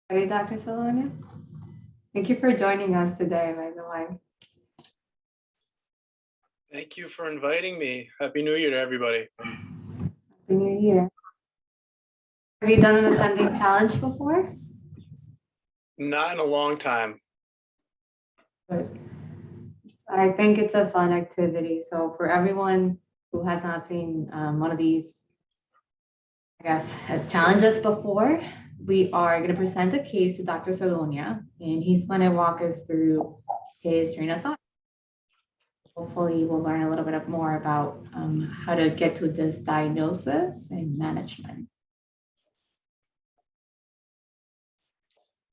Hi, Dr. Salonia. Thank you for joining us today, by the way. Thank you for inviting me. Happy New Year to everybody. Happy New Year. Have you done an attending challenge before? Not in a long time. Good. I think it's a fun activity. So for everyone who has not seen one of these, I guess, challenges before, we are going to present a case to Dr. Salonia, and he's going to walk us through his train of thought. Hopefully, we'll learn a little bit more about how to get to this diagnosis and management.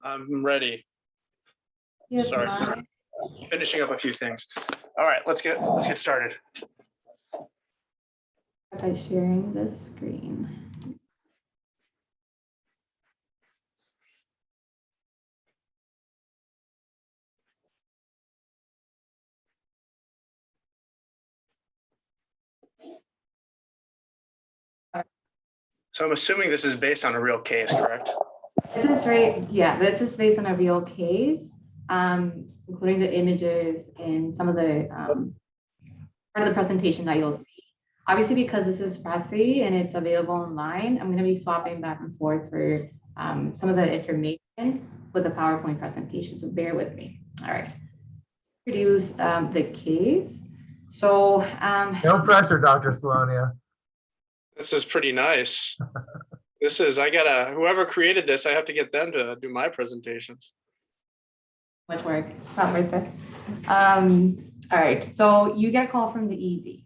I'm ready. Yes, Sorry, ma'am. finishing up a few things. All right, let's get started. By sharing the screen. So I'm assuming this is based on a real case, correct? This is right. Yeah, this is based on a real case, including the images and some of the part of the presentation that you'll see. Obviously, because this is Pessi and it's available online, I'm going to be swapping back and forth for some of the information with the PowerPoint presentation. So bear with me. All right. Produce the case. So no pressure, Dr. Salonia. This is pretty nice. Whoever created this, I have to get them to do my presentations. Much work, not worth it. All right, so you get a call from the ED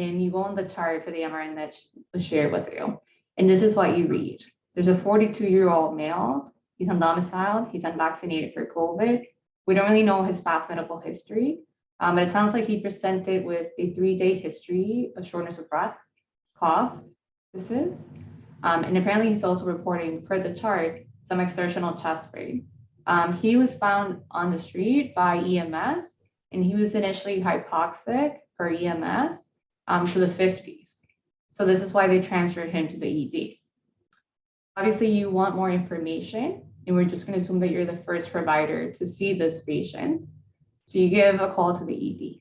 and you go on the chart for the MRN that was shared with you. And this is what you read. There's a 42-year-old male. He's undomiciled. He's unvaccinated for COVID. We don't really know his past medical history, but it sounds like he presented with a 3-day history of shortness of breath, cough. And apparently he's also reporting, per the chart, some exertional chest pain. He was found on the street by EMS, and he was initially hypoxic per EMS to the 50s. So this is why they transferred him to the ED. Obviously, you want more information, and we're just going to assume that you're the first provider to see this patient. So you give a call to the ED.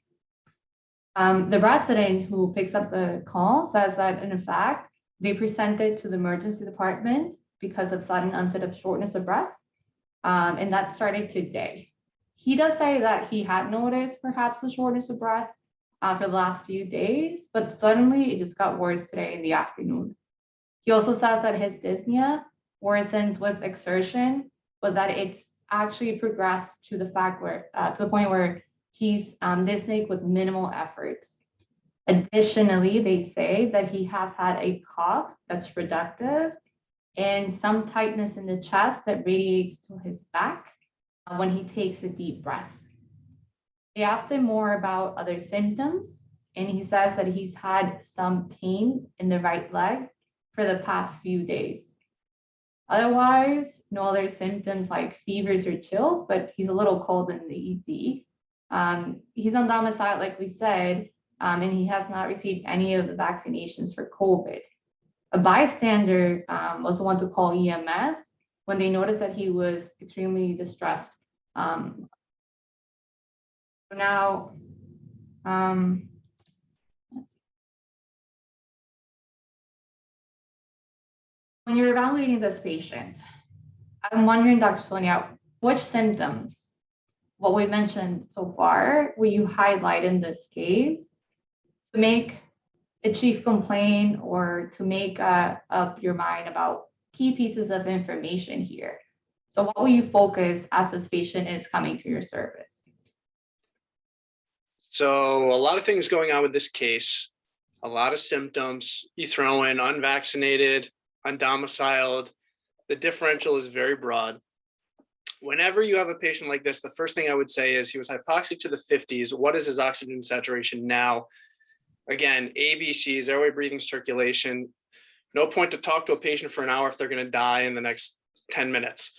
The resident who picks up the call says that, in fact, they presented to the emergency department because of sudden onset of shortness of breath, and that started today. He does say that he had noticed perhaps the shortness of breath for the last few days, but suddenly it just got worse today in the afternoon. He also says that his dyspnea worsens with exertion, but that it's actually progressed to the point where he's dyspneic with minimal efforts. Additionally, they say that he has had a cough that's reductive and some tightness in the chest that radiates to his back when he takes a deep breath. They asked him more about other symptoms, and he says that he's had some pain in the right leg for the past few days. Otherwise, no other symptoms like fevers or chills, but he's a little cold in the ED. He's on domicile, like we said, and he has not received any of the vaccinations for COVID. A bystander was the one to call EMS when they noticed that he was extremely distressed. Now, let's see. When you're evaluating this patient, I'm wondering, Dr. Salonia, which symptoms, what we mentioned so far, will you highlight in this case to make a chief complaint or to make up your mind about key pieces of information here? So what will you focus as this patient is coming to your service? So a lot of things going on with this case, a lot of symptoms. You throw in unvaccinated, undomiciled. The differential is very broad. Whenever you have a patient like this, the first thing I would say is he was hypoxic to the 50s. What is his oxygen saturation now? Again, ABCs, airway, breathing, circulation. No point to talk to a patient for an hour if they're going to die in the next 10 minutes.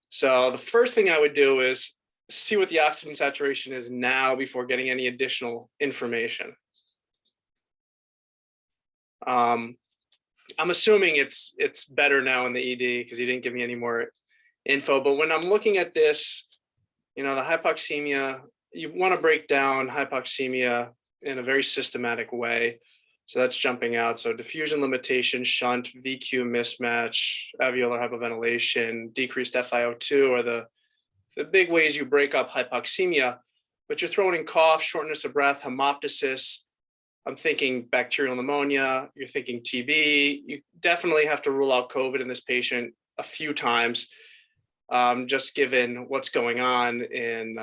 So the first thing I would do is see what the oxygen saturation is now before getting any additional information. I'm assuming it's better now in the ED because he didn't give me any more info. But when I'm looking at this, the hypoxemia, you want to break down hypoxemia in a very systematic way. So that's jumping out. So diffusion limitation, shunt, VQ mismatch, alveolar hypoventilation, decreased FiO2 are the big ways you break up hypoxemia. But you're throwing in cough, shortness of breath, hemoptysis. I'm thinking bacterial pneumonia, you're thinking TB. You definitely have to rule out COVID in this patient a few times, just given what's going on in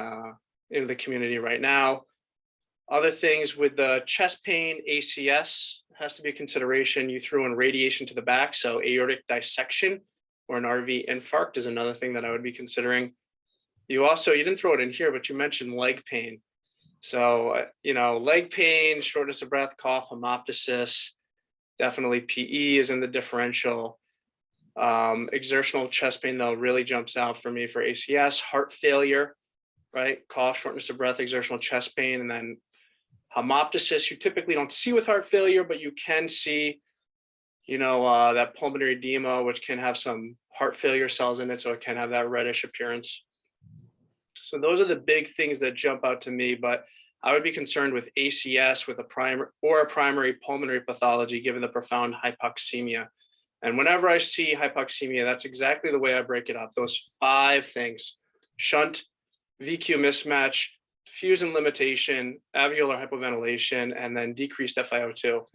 the community right now. Other things with the chest pain, ACS has to be a consideration. You threw in radiation to the back, so aortic dissection or an RV infarct is another thing that I would be considering. You didn't throw it in here, but you mentioned leg pain. So, leg pain, shortness of breath, cough, hemoptysis, definitely PE is in the differential. Exertional chest pain, though, really jumps out for me for ACS, heart failure, right? Cough, shortness of breath, exertional chest pain, and then hemoptysis, you typically don't see with heart failure, but you can see, that pulmonary edema, which can have some heart failure cells in it, so it can have that reddish appearance. So those are the big things that jump out to me, but I would be concerned with ACS with a primary pulmonary pathology, given the profound hypoxemia. And whenever I see hypoxemia, that's exactly the way I break it up. Those 5 things: shunt, VQ mismatch, diffusion limitation, alveolar hypoventilation, and then decreased FiO2.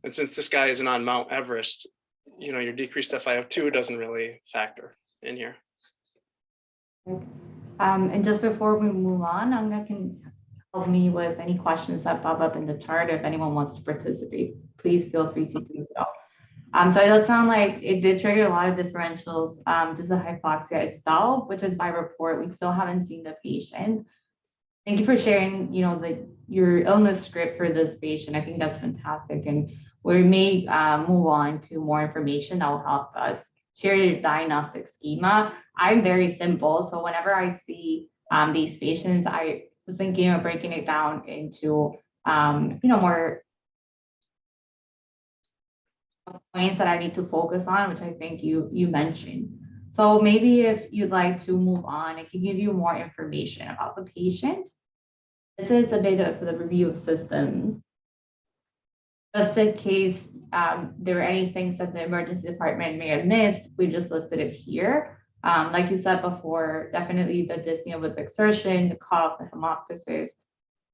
And since this guy isn't on Mount Everest, your decreased FiO2 doesn't really factor in here. And just before we move on, Anga can help me with any questions that pop up in the chart. If anyone wants to participate, please feel free to do so. So it does sound like it did trigger a lot of differentials, just the hypoxia itself, which is by report. We still haven't seen the patient. Thank you for sharing, your illness script for this patient. I think that's fantastic. And we may move on to more information that will help us share your diagnostic schema. I'm very simple. So whenever I see these patients, I was thinking of breaking it down into, more points that I need to focus on, which I think you mentioned. So maybe if you'd like to move on, it can give you more information about the patient. This is a bit of the review of systems. Just in case there are any things that the emergency department may have missed, we just listed it here. Like you said before, definitely the dyspnea with exertion, the cough, the hemoptysis,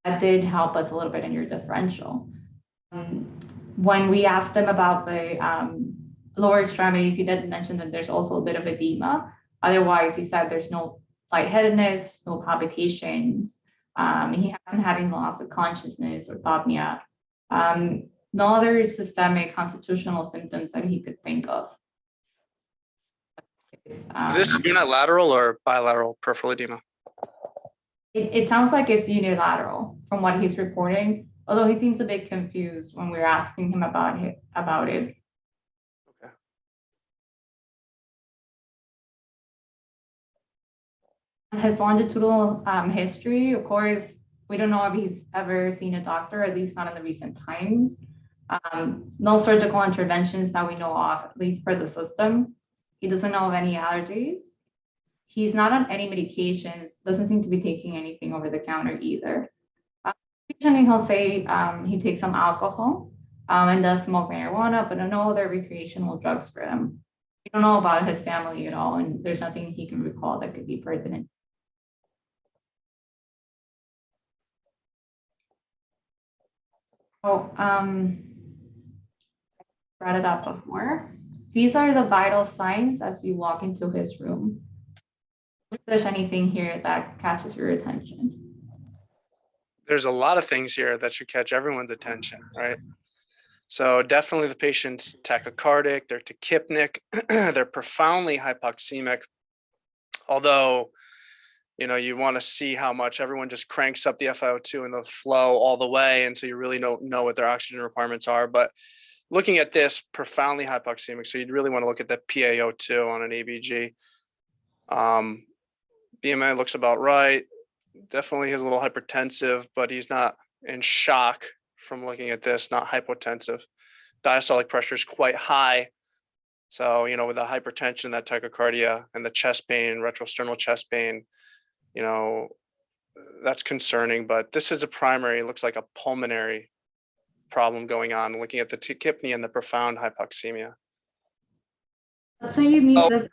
that did help us a little bit in your differential. When we asked him about the lower extremities, he did mention that there's also a bit of edema. Otherwise, he said there's no lightheadedness, no palpitations. He hasn't had any loss of consciousness or apnea. No other systemic constitutional symptoms that he could think of. Is this unilateral or bilateral peripheral edema? It sounds like it's unilateral from what he's reporting, although he seems a bit confused when we were asking him about it. Okay. His longitudinal history, of course, we don't know if he's ever seen a doctor, at least not in the recent times. No surgical interventions that we know of, at least for the system. He doesn't know of any allergies. He's not on any medications, doesn't seem to be taking anything over the counter either. Occasionally he'll say he takes some alcohol and does smoke marijuana, but no other recreational drugs for him. We don't know about his family at all, and there's nothing he can recall that could be pertinent. Oh, brought it up before. These are the vital signs as you walk into his room. If there's anything here that catches your attention. There's a lot of things here that should catch everyone's attention, right? So definitely the patient's tachycardic, they're tachypnic, they're profoundly hypoxemic. Although, you want to see how much everyone just cranks up the FiO2 and the flow all the way. And so you really don't know what their oxygen requirements are. But looking at this, profoundly hypoxemic. So you'd really want to look at the PaO2 on an ABG. BMI looks about right. Definitely is a little hypertensive, but he's not in shock from looking at this, not hypotensive. Diastolic pressure is quite high. So, with the hypertension, that tachycardia, and the chest pain, retrosternal chest pain, that's concerning. But this is a primary, it looks like a pulmonary problem going on, looking at the tachypnea and the profound hypoxemia. So you meet this.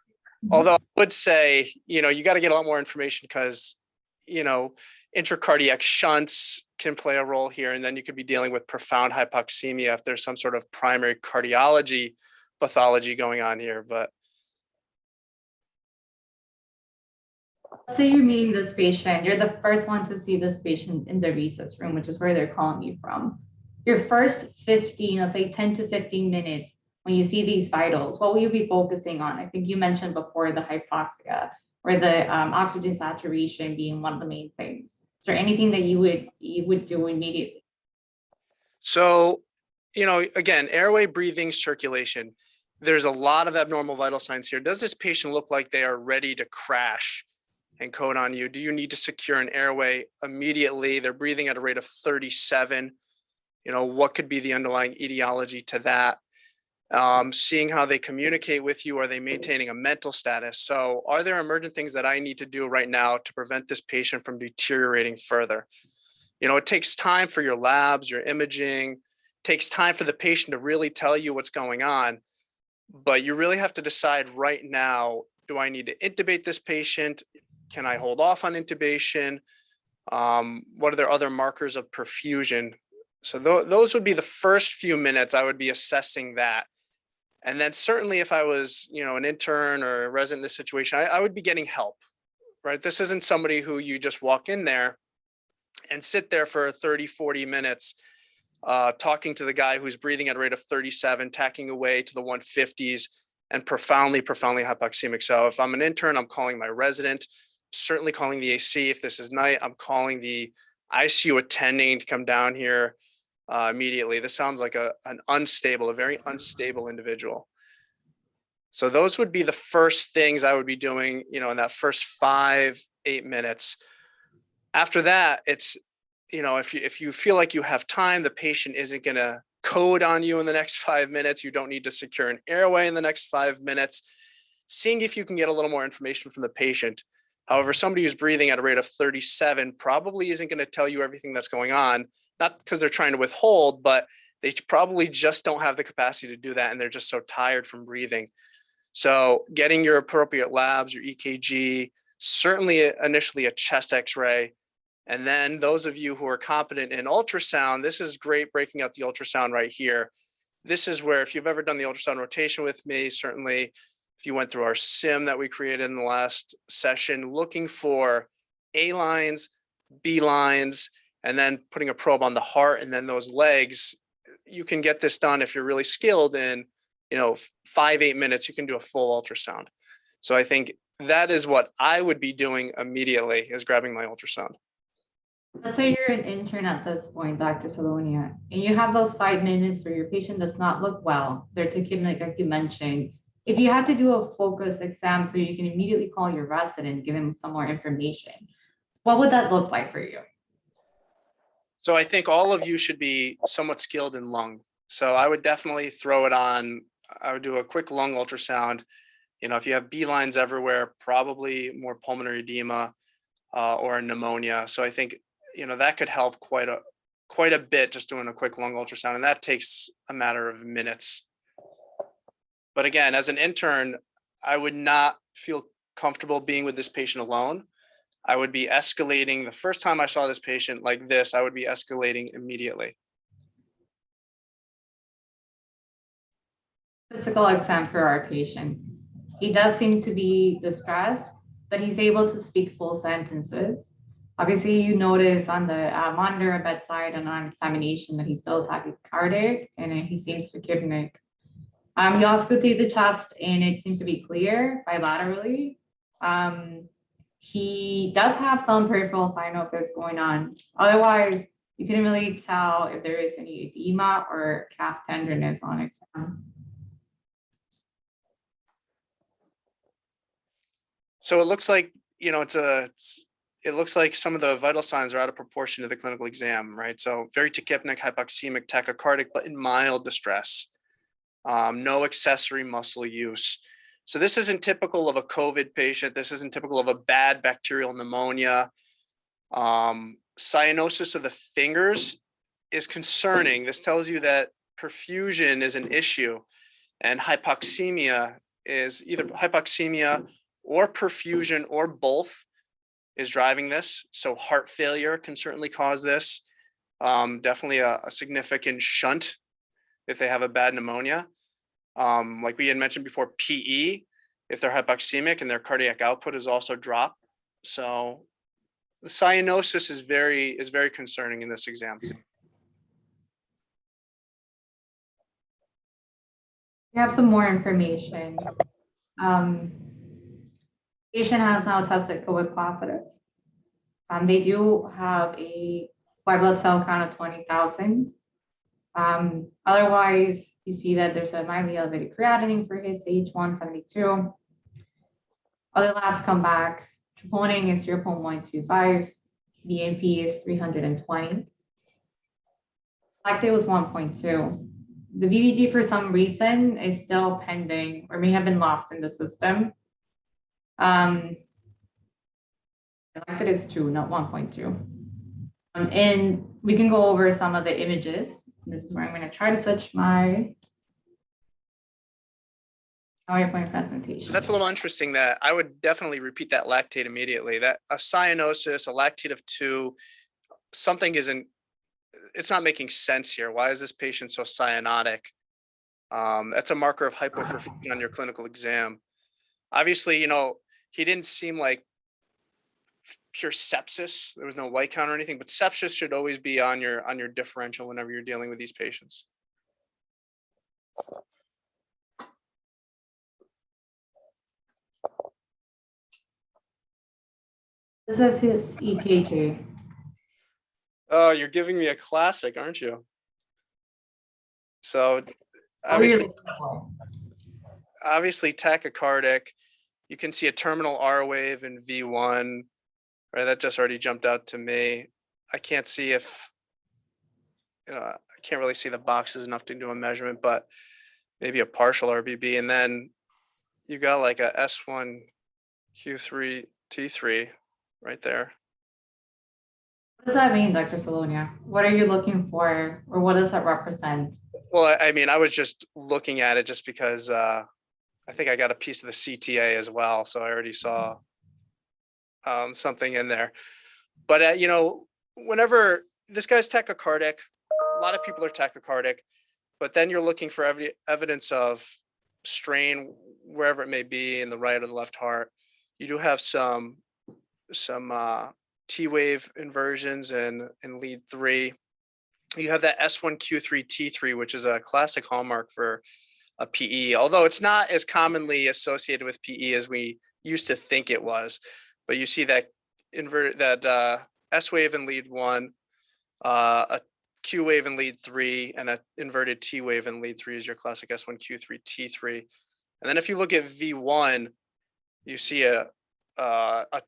Although I would say, you got to get a lot more information because, intracardiac shunts can play a role here. And then you could be dealing with profound hypoxemia if there's some sort of primary cardiology pathology going on here. But Let's say you're meeting this patient, you're the first one to see this patient in the resus room, which is where they're calling you from. Your first 15, let's say 10 to 15 minutes, when you see these vitals, what will you be focusing on? I think you mentioned before the hypoxia or the oxygen saturation being one of the main things. Is there anything that you would do immediately? So, again, airway, breathing, circulation. There's a lot of abnormal vital signs here. Does this patient look like they are ready to crash and code on you? Do you need to secure an airway immediately? They're breathing at a rate of 37. What could be the underlying etiology to that? Seeing how they communicate with you. Are they maintaining a mental status? So are there emergent things that I need to do right now to prevent this patient from deteriorating further? It takes time for your labs, your imaging, takes time for the patient to really tell you what's going on. But you really have to decide right now, do I need to intubate this patient? Can I hold off on intubation? What are their other markers of perfusion? So those would be the first few minutes I would be assessing that. And then certainly if I was, an intern or a resident in this situation, I would be getting help, right? This isn't somebody who you just walk in there and sit there for 30, 40 minutes, talking to the guy who's breathing at a rate of 37, tacking away to the 150s and profoundly hypoxemic. So if I'm an intern, I'm calling my resident, certainly calling the AC. If this is night, I'm calling the ICU attending to come down here immediately. This sounds like a very unstable individual. So those would be the first things I would be doing, in that first 5-8 minutes. After that, it's, if you feel like you have time, the patient isn't going to code on you in the next 5 minutes. You don't need to secure an airway in the next 5 minutes. Seeing if you can get a little more information from the patient. However, somebody who's breathing at a rate of 37 probably isn't going to tell you everything that's going on, not because they're trying to withhold, but they probably just don't have the capacity to do that. And they're just so tired from breathing. So getting your appropriate labs, your EKG, certainly initially a chest x-ray. And then those of you who are competent in ultrasound, this is great breaking out the ultrasound right here. This is where, if you've ever done the ultrasound rotation with me, certainly if you went through our sim that we created in the last session, looking for A lines, B lines, and then putting a probe on the heart and then those legs, you can get this done if you're really skilled in, 5-8 minutes, you can do a full ultrasound. So I think that is what I would be doing immediately, is grabbing my ultrasound. Let's say you're an intern at this point, Dr. Salonia, and you have those 5 minutes where your patient does not look well. They're tachypneic, like you mentioned. If you had to do a focused exam so you can immediately call your resident, give him some more information, what would that look like for you? So I think all of you should be somewhat skilled in lung. So I would definitely throw it on. I would do a quick lung ultrasound. If you have B lines everywhere, probably more pulmonary edema or a pneumonia. So I think, that could help quite a bit, just doing a quick lung ultrasound. And that takes a matter of minutes. But again, as an intern, I would not feel comfortable being with this patient alone. I would be escalating. The first time I saw this patient like this, I would be escalating immediately. Physical exam for our patient. He does seem to be distressed, but he's able to speak full sentences. Obviously, you notice on the monitor bedside and on examination that he's still tachycardic and he seems tachypneic. He auscultated the chest and it seems to be clear bilaterally. He does have some peripheral cyanosis going on. Otherwise, you couldn't really tell if there is any edema or calf tenderness on exam. So it looks like, it looks like some of the vital signs are out of proportion to the clinical exam, right? So very tachypneic, hypoxemic, tachycardic, but in mild distress. no accessory muscle use. So this isn't typical of a COVID patient. This isn't typical of a bad bacterial pneumonia. Cyanosis of the fingers is concerning. This tells you that perfusion is an issue, and hypoxemia is either hypoxemia or perfusion or both is driving this. So heart failure can certainly cause this. Definitely a significant shunt if they have a bad pneumonia. Like we had mentioned before, PE, if they're hypoxemic and their cardiac output is also dropped. So the cyanosis is very concerning in this exam. We have some more information. Patient has now tested COVID positive. They do have a white blood cell count of 20,000. Otherwise, you see that there's a mildly elevated creatinine for his age 172. Other labs come back. Troponin is 0.125. BNP is 320. Lactate was 1.2. The VVG for some reason is still pending or may have been lost in the system. Lactate is 2, not 1.2. And we can go over some of the images. This is where I'm going to try to switch my PowerPoint presentation. That's a little interesting. That I would definitely repeat that lactate immediately. That a cyanosis, a lactate of 2, something isn't, it's not making sense here. Why is this patient so cyanotic? That's a marker of hypoperfusion on your clinical exam. Obviously, you know, he didn't seem like pure sepsis. There was no white count or anything, but sepsis should always be on your differential whenever you're dealing with these patients. This is his EKG. Oh, you're giving me a classic, aren't you? So obviously tachycardic. You can see a terminal R wave in V1. Right, that just already jumped out to me. I can't see if, I can't really see the boxes enough to do a measurement, but maybe a partial RBB. And then you got like a S1 Q3 T3 right there. What does that mean, Dr. Salonia? What are you looking for, or what does that represent? Well, I mean, I was just looking at it just because I think I got a piece of the CTA as well. So I already saw something in there. But, you know, whenever this guy's tachycardic, a lot of people are tachycardic, but then you're looking for evidence of strain wherever it may be in the right or the left heart. You do have some T-wave inversions in lead 3. You have that S1Q3 T3, which is a classic hallmark for a PE, although it's not as commonly associated with PE as we used to think it was. But you see that S wave in lead 1, a Q wave in lead 3, and an inverted T wave in lead 3 is your classic S1Q3 T3. And then if you look at V1, you see a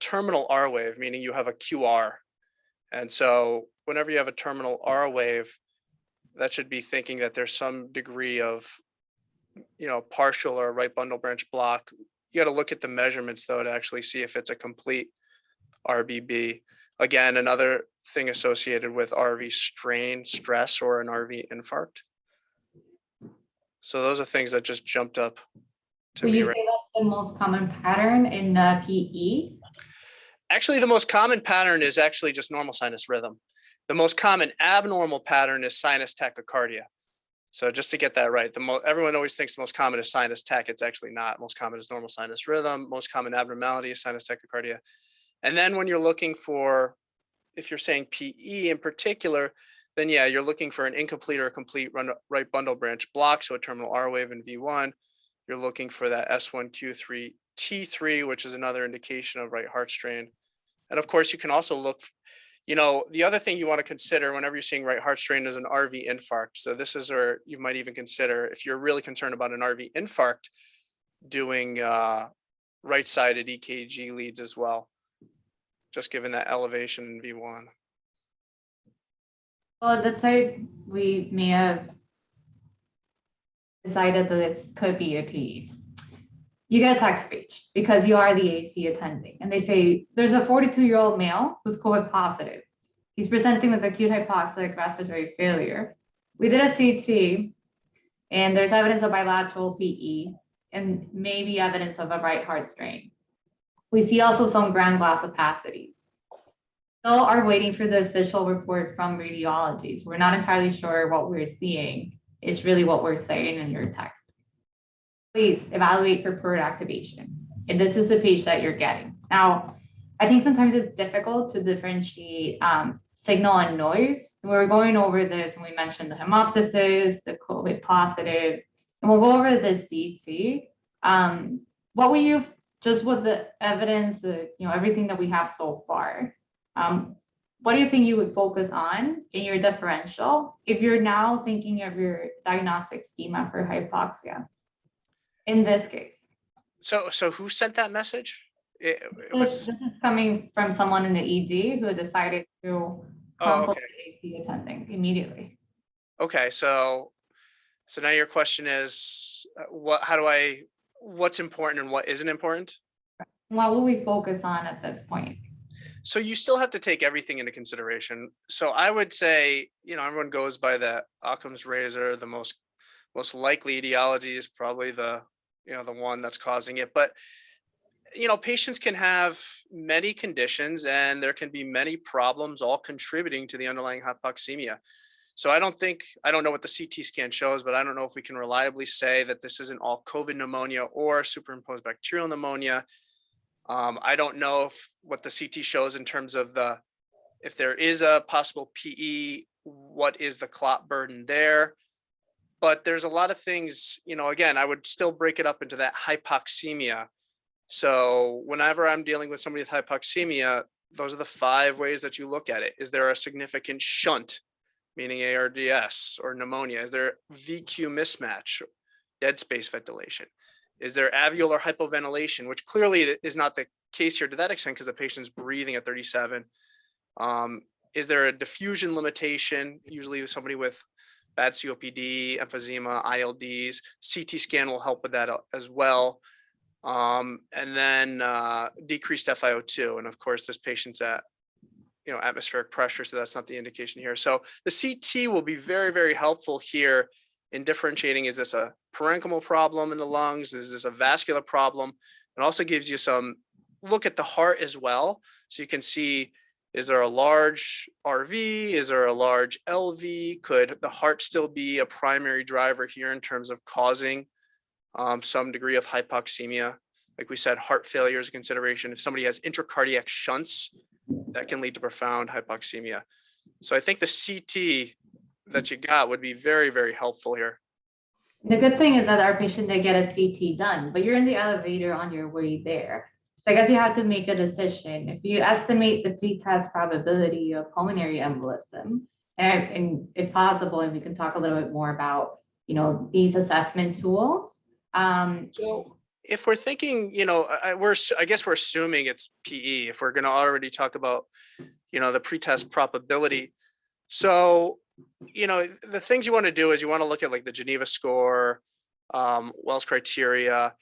terminal R wave, meaning you have a QR. And so whenever you have a terminal R wave, that should be thinking that there's some degree of, you know, partial or right bundle branch block. You got to look at the measurements though to actually see if it's a complete RBB. Again, another thing associated with RV strain, stress, or an RV infarct. So those are things that just jumped up to Would me. you say that's the most common pattern in PE? Actually, the most common pattern is actually just normal sinus rhythm. The most common abnormal pattern is sinus tachycardia. So just to get that right, everyone always thinks the most common is sinus tach. It's actually not. Most common is normal sinus rhythm. Most common abnormality is sinus tachycardia. And then when you're looking for, if you're saying PE in particular, then yeah, you're looking for an incomplete or a complete right bundle branch block. So a terminal R wave in V1. You're looking for that S1Q3 T3, which is another indication of right heart strain. And of course, you can also look, you know, the other thing you want to consider whenever you're seeing right heart strain is an RV infarct. So this is where you might even consider, if you're really concerned about an RV infarct, doing right-sided EKG leads as well, just given that elevation in V1. Well, that's why we may have decided that this could be a PE. You get a text speech because you are the AC attending. And they say, there's a 42-year-old male who's COVID positive. He's presenting with acute hypoxic respiratory failure. We did a CT, and there's evidence of bilateral PE and maybe evidence of a right heart strain. We see also some ground glass opacities. Still are waiting for the official report from radiologists. We're not entirely sure what we're seeing is really what we're saying in your text. Please evaluate for port activation. And this is the page that you're getting. Now, I think sometimes it's difficult to differentiate signal and noise. We were going over this when we mentioned the hemoptysis, the COVID positive, and we'll go over the CT. What will you, just with the evidence, everything that we have so far, what do you think you would focus on in your differential if you're now thinking of your diagnostic schema for hypoxia in this case? So who sent that message? This is coming from someone in the ED who decided to consult the AC attending immediately. Okay, so now your question is, what's important and what isn't important? What will we focus on at this point? So you still have to take everything into consideration. So I would say, everyone goes by the Occam's razor. The most likely etiology is probably the one that's causing it. But, patients can have many conditions and there can be many problems all contributing to the underlying hypoxemia. So I don't know what the CT scan shows, but I don't know if we can reliably say that this isn't all COVID pneumonia or superimposed bacterial pneumonia. I don't know what the CT shows in terms of if there is a possible PE, what is the clot burden there? But there's a lot of things, again, I would still break it up into that hypoxemia. So whenever I'm dealing with somebody with hypoxemia, those are the 5 ways that you look at it. Is there a significant shunt, meaning ARDS or pneumonia? Is there VQ mismatch, dead space ventilation? Is there alveolar hypoventilation, which clearly is not the case here to that extent because the patient's breathing at 37. Is there a diffusion limitation, usually with somebody with bad COPD, emphysema, ILDs? CT scan will help with that as well. And then decreased FiO2. And of course, this patient's at atmospheric pressure, so that's not the indication here. So the CT will be very, very helpful here in differentiating, is this a parenchymal problem in the lungs? Is this a vascular problem? It also gives you some look at the heart as well. So you can see, is there a large RV? Is there a large LV? Could the heart still be a primary driver here in terms of causing some degree of hypoxemia? Like we said, heart failure is a consideration. If somebody has intracardiac shunts, that can lead to profound hypoxemia. So I think the CT that you got would be very, very helpful here. The good thing is that our patient did get a CT done, but you're in the elevator on your way there. So I guess you have to make a decision. If you estimate the pre-test probability of pulmonary embolism, and if possible, and we can talk a little bit more about, these assessment tools. So if we're thinking, I guess we're assuming it's PE if we're going to already talk about, the pre-test probability. So, the things you want to do is you want to look at like the Geneva score, Wells criteria.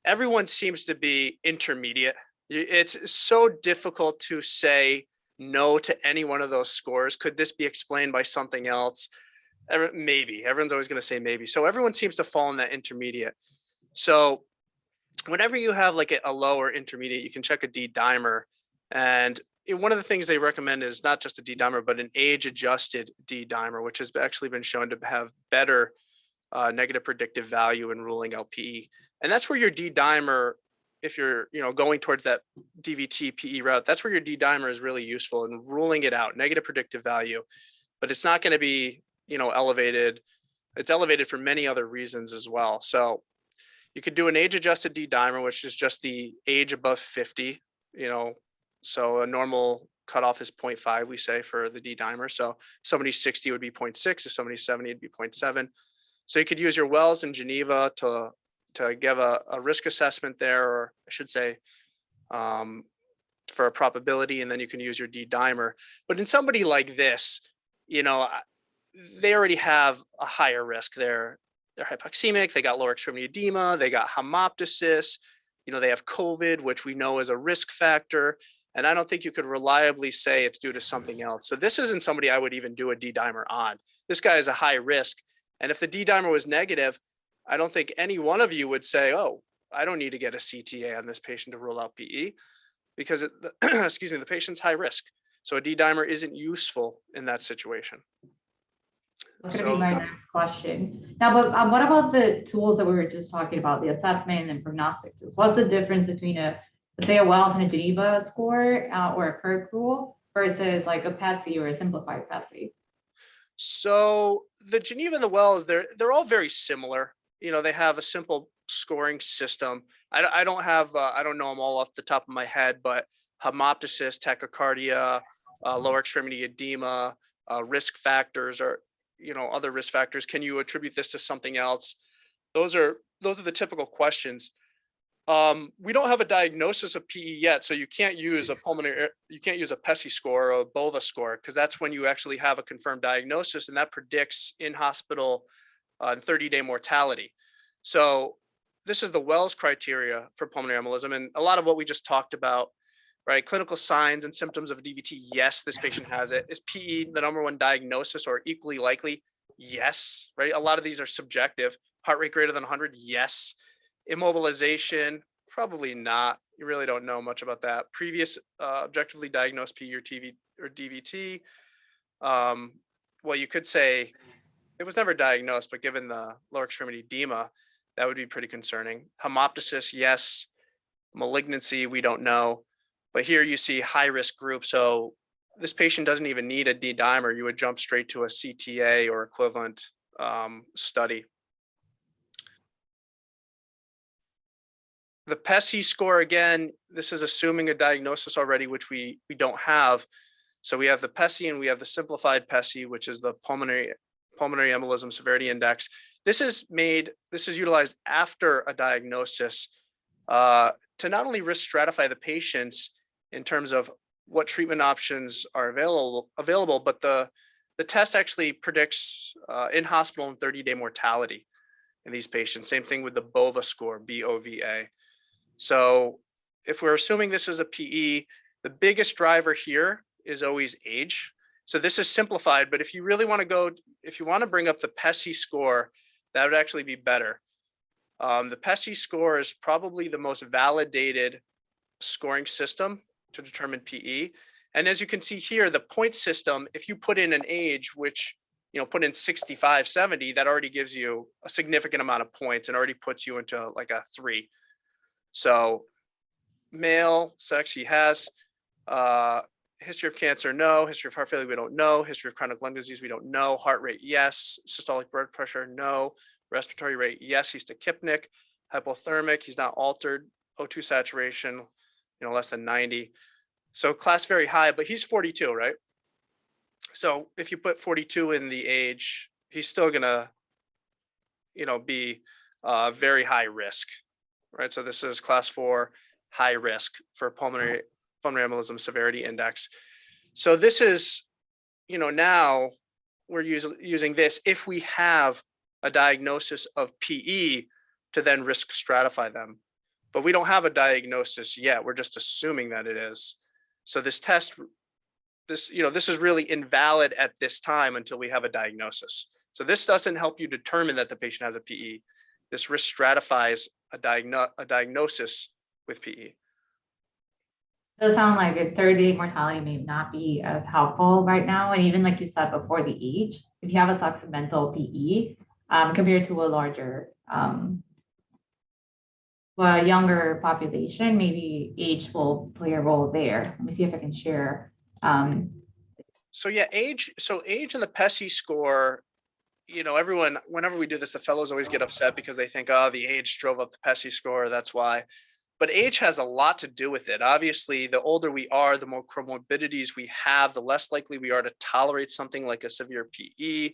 Everyone seems to be intermediate. It's so difficult to say no to any one of those scores. Could this be explained by something else? Maybe. Everyone's always going to say maybe. So everyone seems to fall in that intermediate. So whenever you have like a lower intermediate, you can check a D-dimer. And one of the things they recommend is not just a D-dimer, but an age-adjusted D-dimer, which has actually been shown to have better negative predictive value in ruling out PE. And that's where your D-dimer, if you're going towards that DVT PE route, that's where your D-dimer is really useful in ruling it out, negative predictive value. But it's not going to be elevated. It's elevated for many other reasons as well. So you could do an age-adjusted D-dimer, which is just the age above 50. So a normal cutoff is 0.5, we say, for the D-dimer. So if somebody's 60 would be 0.6. If somebody's 70, it'd be 0.7. So you could use your Wells and Geneva to give a risk assessment there, or I should say, for a probability, and then you can use your D-dimer. But in somebody like this, they already have a higher risk there. they're hypoxemic, they got lower extremity edema, they got hemoptysis, they have COVID, which we know is a risk factor. And I don't think you could reliably say it's due to something else. So this isn't somebody I would even do a D-dimer on. This guy is a high risk. And if the D-dimer was negative, I don't think any one of you would say, oh, I don't need to get a CTA on this patient to rule out PE because, excuse me, the patient's high risk. So a D-dimer isn't useful in that situation. That's going to be my next question. Now, but what about the tools that we were just talking about, the assessment and prognostic tools? What's the difference between let's say a Wells and a Geneva score or a Peripheral versus like a Pessi or a simplified Pessi? So the Geneva and the Wells, they're all very similar. They have a simple scoring system. I don't know them all off the top of my head, but hemoptysis, tachycardia, lower extremity edema, risk factors, or other risk factors. Can you attribute this to something else? Those are the typical questions. We don't have a diagnosis of PE yet, so you can't use a Pessi score or a Bova score, because that's when you actually have a confirmed diagnosis, and that predicts in-hospital 30-day mortality. So this is the Wells criteria for pulmonary embolism, and a lot of what we just talked about, right? Clinical signs and symptoms of a DVT, yes, this patient has it. Is PE the number one diagnosis or equally likely? Yes, right? A lot of these are subjective. Heart rate greater than 100, yes. Immobilization, probably not. You really don't know much about that. Previous objectively diagnosed PE or DVT. Well, you could say it was never diagnosed, but given the lower extremity edema, that would be pretty concerning. Hemoptysis, yes. Malignancy, we don't know. But here you see high risk group. So this patient doesn't even need a D-dimer. You would jump straight to a CTA or equivalent study. The Pessi score, again, this is assuming a diagnosis already, which we don't have. So we have the Pessi and we have the simplified Pessi, which is the pulmonary embolism severity index. This is utilized after a diagnosis to not only risk stratify the patients in terms of what treatment options are available, but the test actually predicts in-hospital and 30-day mortality in these patients. Same thing with the Bova score, B-O-V-A. So if we're assuming this is a PE, the biggest driver here is always age. So this is simplified, but if you really want to bring up the Pessi score, that would actually be better. The Pessi score is probably the most validated scoring system to determine PE. And as you can see here, the point system, if you put in an age, which, put in 65, 70, that already gives you a significant amount of points and already puts you into like a 3. So male, sex, he has, history of cancer, no. History of heart failure, we don't know. History of chronic lung disease, we don't know. Heart rate, yes. Systolic blood pressure, no. Respiratory rate, yes, he's tachypnic. Hypothermic, he's not altered. O2 saturation, less than 90. So class very high, but he's 42, right? So if you put 42 in the age, he's still gonna, be very high risk, right? So this is class 4 high risk for pulmonary embolism severity index. So this is, now we're using this if we have a diagnosis of PE to then risk stratify them. But we don't have a diagnosis yet. We're just assuming that it is. So this test, this is really invalid at this time until we have a diagnosis. So this doesn't help you determine that the patient has a PE. This risk stratifies a diagnosis with PE. It does sound like a 30-day mortality may not be as helpful right now. And even like you said before, the age, if you have a subsegmental PE compared to a larger, a younger population, maybe age will play a role there. Let me see if I can share. So yeah, age and the Pessi score, everyone, whenever we do this, the fellows always get upset because they think, oh, the age drove up the Pessi score, that's why. But age has a lot to do with it. Obviously, the older we are, the more comorbidities we have, the less likely we are to tolerate something like a severe PE.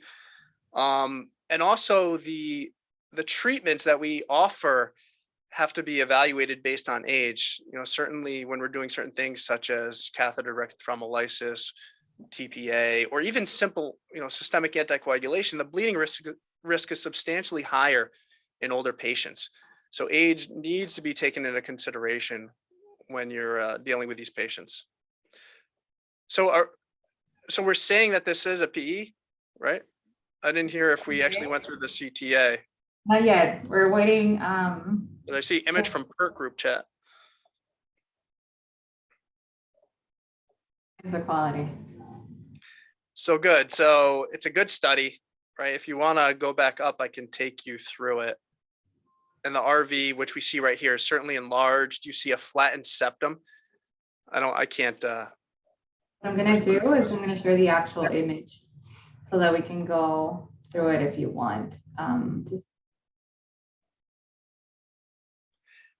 And also the treatments that we offer have to be evaluated based on age. Certainly when we're doing certain things such as catheter-directed thrombolysis, TPA, or even simple, systemic anticoagulation, the bleeding risk risk is substantially higher in older patients. So age needs to be taken into consideration when you're dealing with these patients. So we're saying that this is a PE, right? I didn't hear if we actually went through the CTA. Not yet. We're waiting. But I see image from PERT group chat. The quality. So good. So it's a good study, right? If you want to go back up, I can take you through it. And the RV, which we see right here, is certainly enlarged. You see a flattened septum. I can't. What I'm going to do is I'm going to share the actual image so that we can go through it if you want.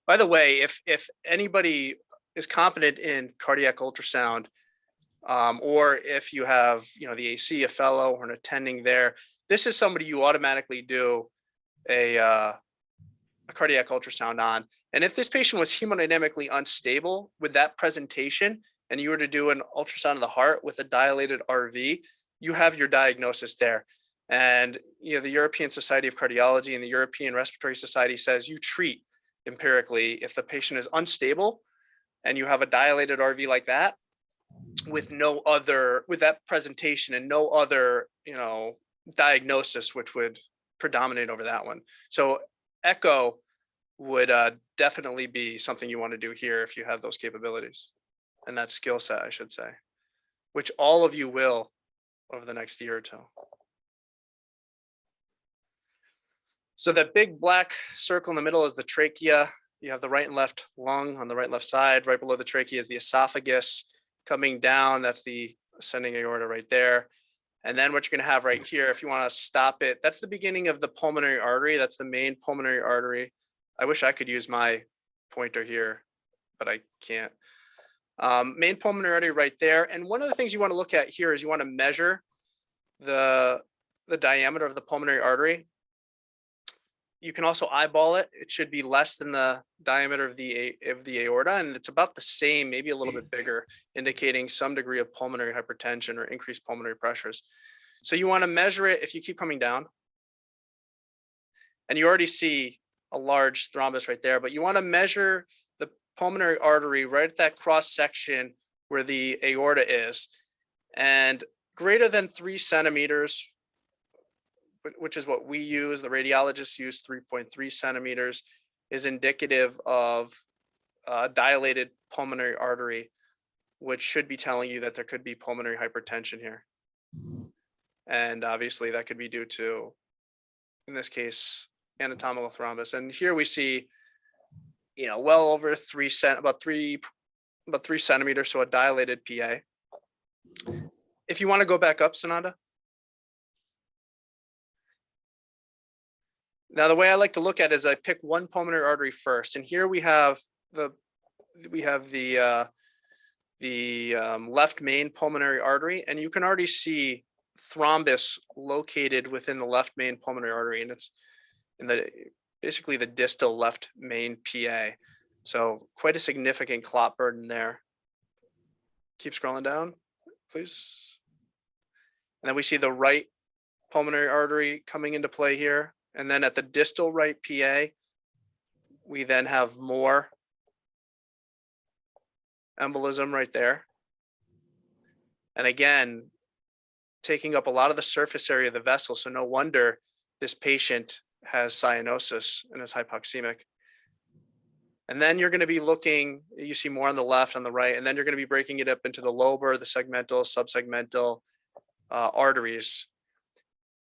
By the way, if anybody is competent in cardiac ultrasound, or if you have, the AC, a fellow, or an attending there, this is somebody you automatically do a cardiac ultrasound on. And if this patient was hemodynamically unstable with that presentation, and you were to do an ultrasound of the heart with a dilated RV, you have your diagnosis there. And the European Society of Cardiology and the European Respiratory Society says you treat empirically if the patient is unstable and you have a dilated RV like that, with that presentation and no other, diagnosis, which would predominate over that one. So echo would definitely be something you want to do here if you have those capabilities and that skill set, I should say, which all of you will over the next year or two. So that big black circle in the middle is the trachea. You have the right and left lung on the right and left side. Right below the trachea is the esophagus. Coming down, that's the ascending aorta right there. And then what you're going to have right here, if you want to stop it, that's the beginning of the pulmonary artery. That's the main pulmonary artery. I wish I could use my pointer here, but I can't. Main pulmonary artery right there. And one of the things you want to look at here is you want to measure the diameter of the pulmonary artery. You can also eyeball it. It should be less than the diameter of the aorta, and it's about the same, maybe a little bit bigger, indicating some degree of pulmonary hypertension or increased pulmonary pressures. So you want to measure it if you keep coming down. And you already see a large thrombus right there, but you want to measure the pulmonary artery right at that cross section where the aorta is, and greater than 3 centimeters, which is what we use, the radiologists use 3.3 centimeters, is indicative of dilated pulmonary artery, which should be telling you that there could be pulmonary hypertension here. And obviously that could be due to, in this case, anatomical thrombus. And here we see, well over about three centimeters, so a dilated PA. If you want to go back up, Sananda. Now, the way I like to look at it is I pick one pulmonary artery first, and here we have the left main pulmonary artery, and you can already see thrombus located within the left main pulmonary artery, and it's in basically the distal left main PA. So quite a significant clot burden there. Keep scrolling down, please. And then we see the right pulmonary artery coming into play here. And then at the distal right PA, we then have more embolism right there. And again, taking up a lot of the surface area of the vessel. So no wonder this patient has cyanosis and is hypoxemic. And then you're going to be looking, you see more on the left, on the right, and then you're going to be breaking it up into the lobar, the segmental, subsegmental arteries,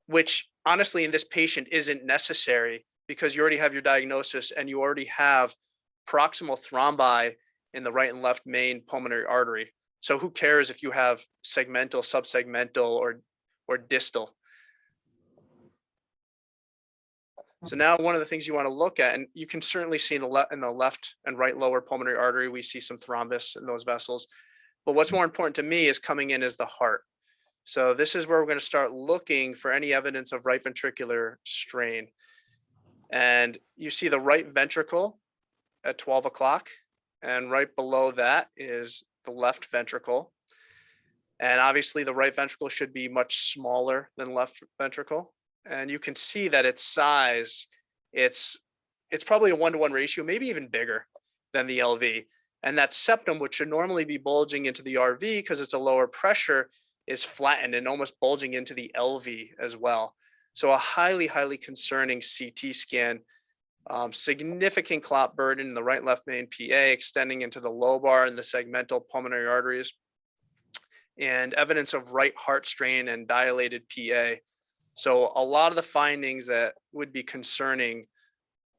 which honestly in this patient isn't necessary because you already have your diagnosis and you already have proximal thrombi in the right and left main pulmonary artery. So who cares if you have segmental, subsegmental, or distal? So now one of the things you want to look at, and you can certainly see in the left and right lower pulmonary artery, we see some thrombus in those vessels. But what's more important to me is coming in is the heart. So this is where we're going to start looking for any evidence of right ventricular strain. And you see the right ventricle at 12 o'clock, and right below that is the left ventricle. And obviously the right ventricle should be much smaller than left ventricle. And you can see that its size, it's probably a 1-to-1 ratio, maybe even bigger than the LV. And that septum, which should normally be bulging into the RV because it's a lower pressure, is flattened and almost bulging into the LV as well. So a highly, highly concerning CT scan. Significant clot burden in the right left main PA extending into the lobar and the segmental pulmonary arteries, and evidence of right heart strain and dilated PA. So a lot of the findings that would be concerning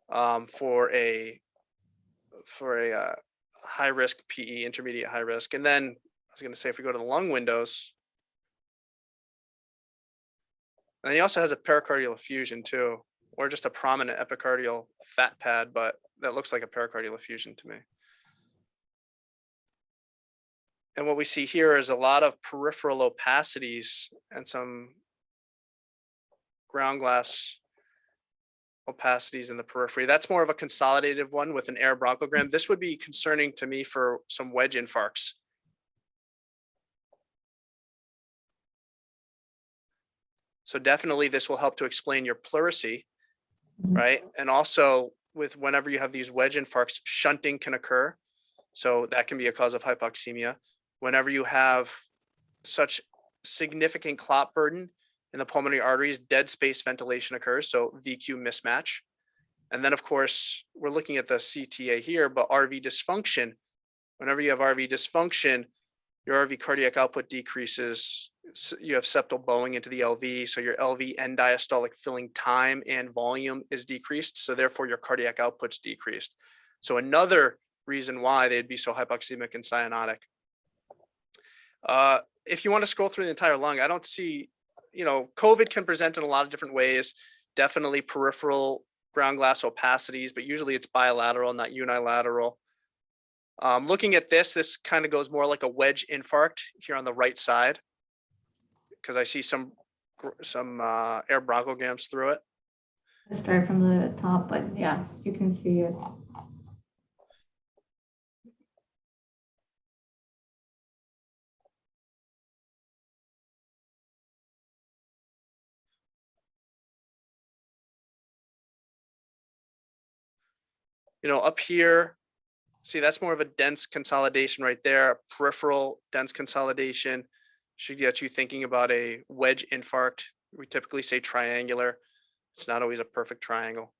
for a high risk PE, intermediate high risk. And then I was going to say, if we go to the lung windows, and he also has a pericardial effusion too, or just a prominent epicardial fat pad, but that looks like a pericardial effusion to me. And what we see here is a lot of peripheral opacities and some ground glass opacities in the periphery. That's more of a consolidated one with an air bronchogram. This would be concerning to me for some wedge infarcts. So definitely this will help to explain your pleurisy, right? And also with whenever you have these wedge infarcts, shunting can occur. So that can be a cause of hypoxemia. Whenever you have such significant clot burden in the pulmonary arteries, dead space ventilation occurs, so VQ mismatch. And then of course, we're looking at the CTA here, but RV dysfunction. Whenever you have RV dysfunction, your RV cardiac output decreases. So you have septal bowing into the LV, so your LV end diastolic filling time and volume is decreased, so therefore your cardiac output's decreased. So another reason why they'd be so hypoxemic and cyanotic. If you want to scroll through the entire lung, I don't see, COVID can present in a lot of different ways, definitely peripheral ground glass opacities, but usually it's bilateral, not unilateral. Looking at this kind of goes more like a wedge infarct here on the right side, because I see some air bronchograms through it. Start from the top, but yes, you can see it. Up here, see, that's more of a dense consolidation right there, peripheral dense consolidation. Should get you thinking about a wedge infarct. We typically say triangular. It's not always a perfect triangle.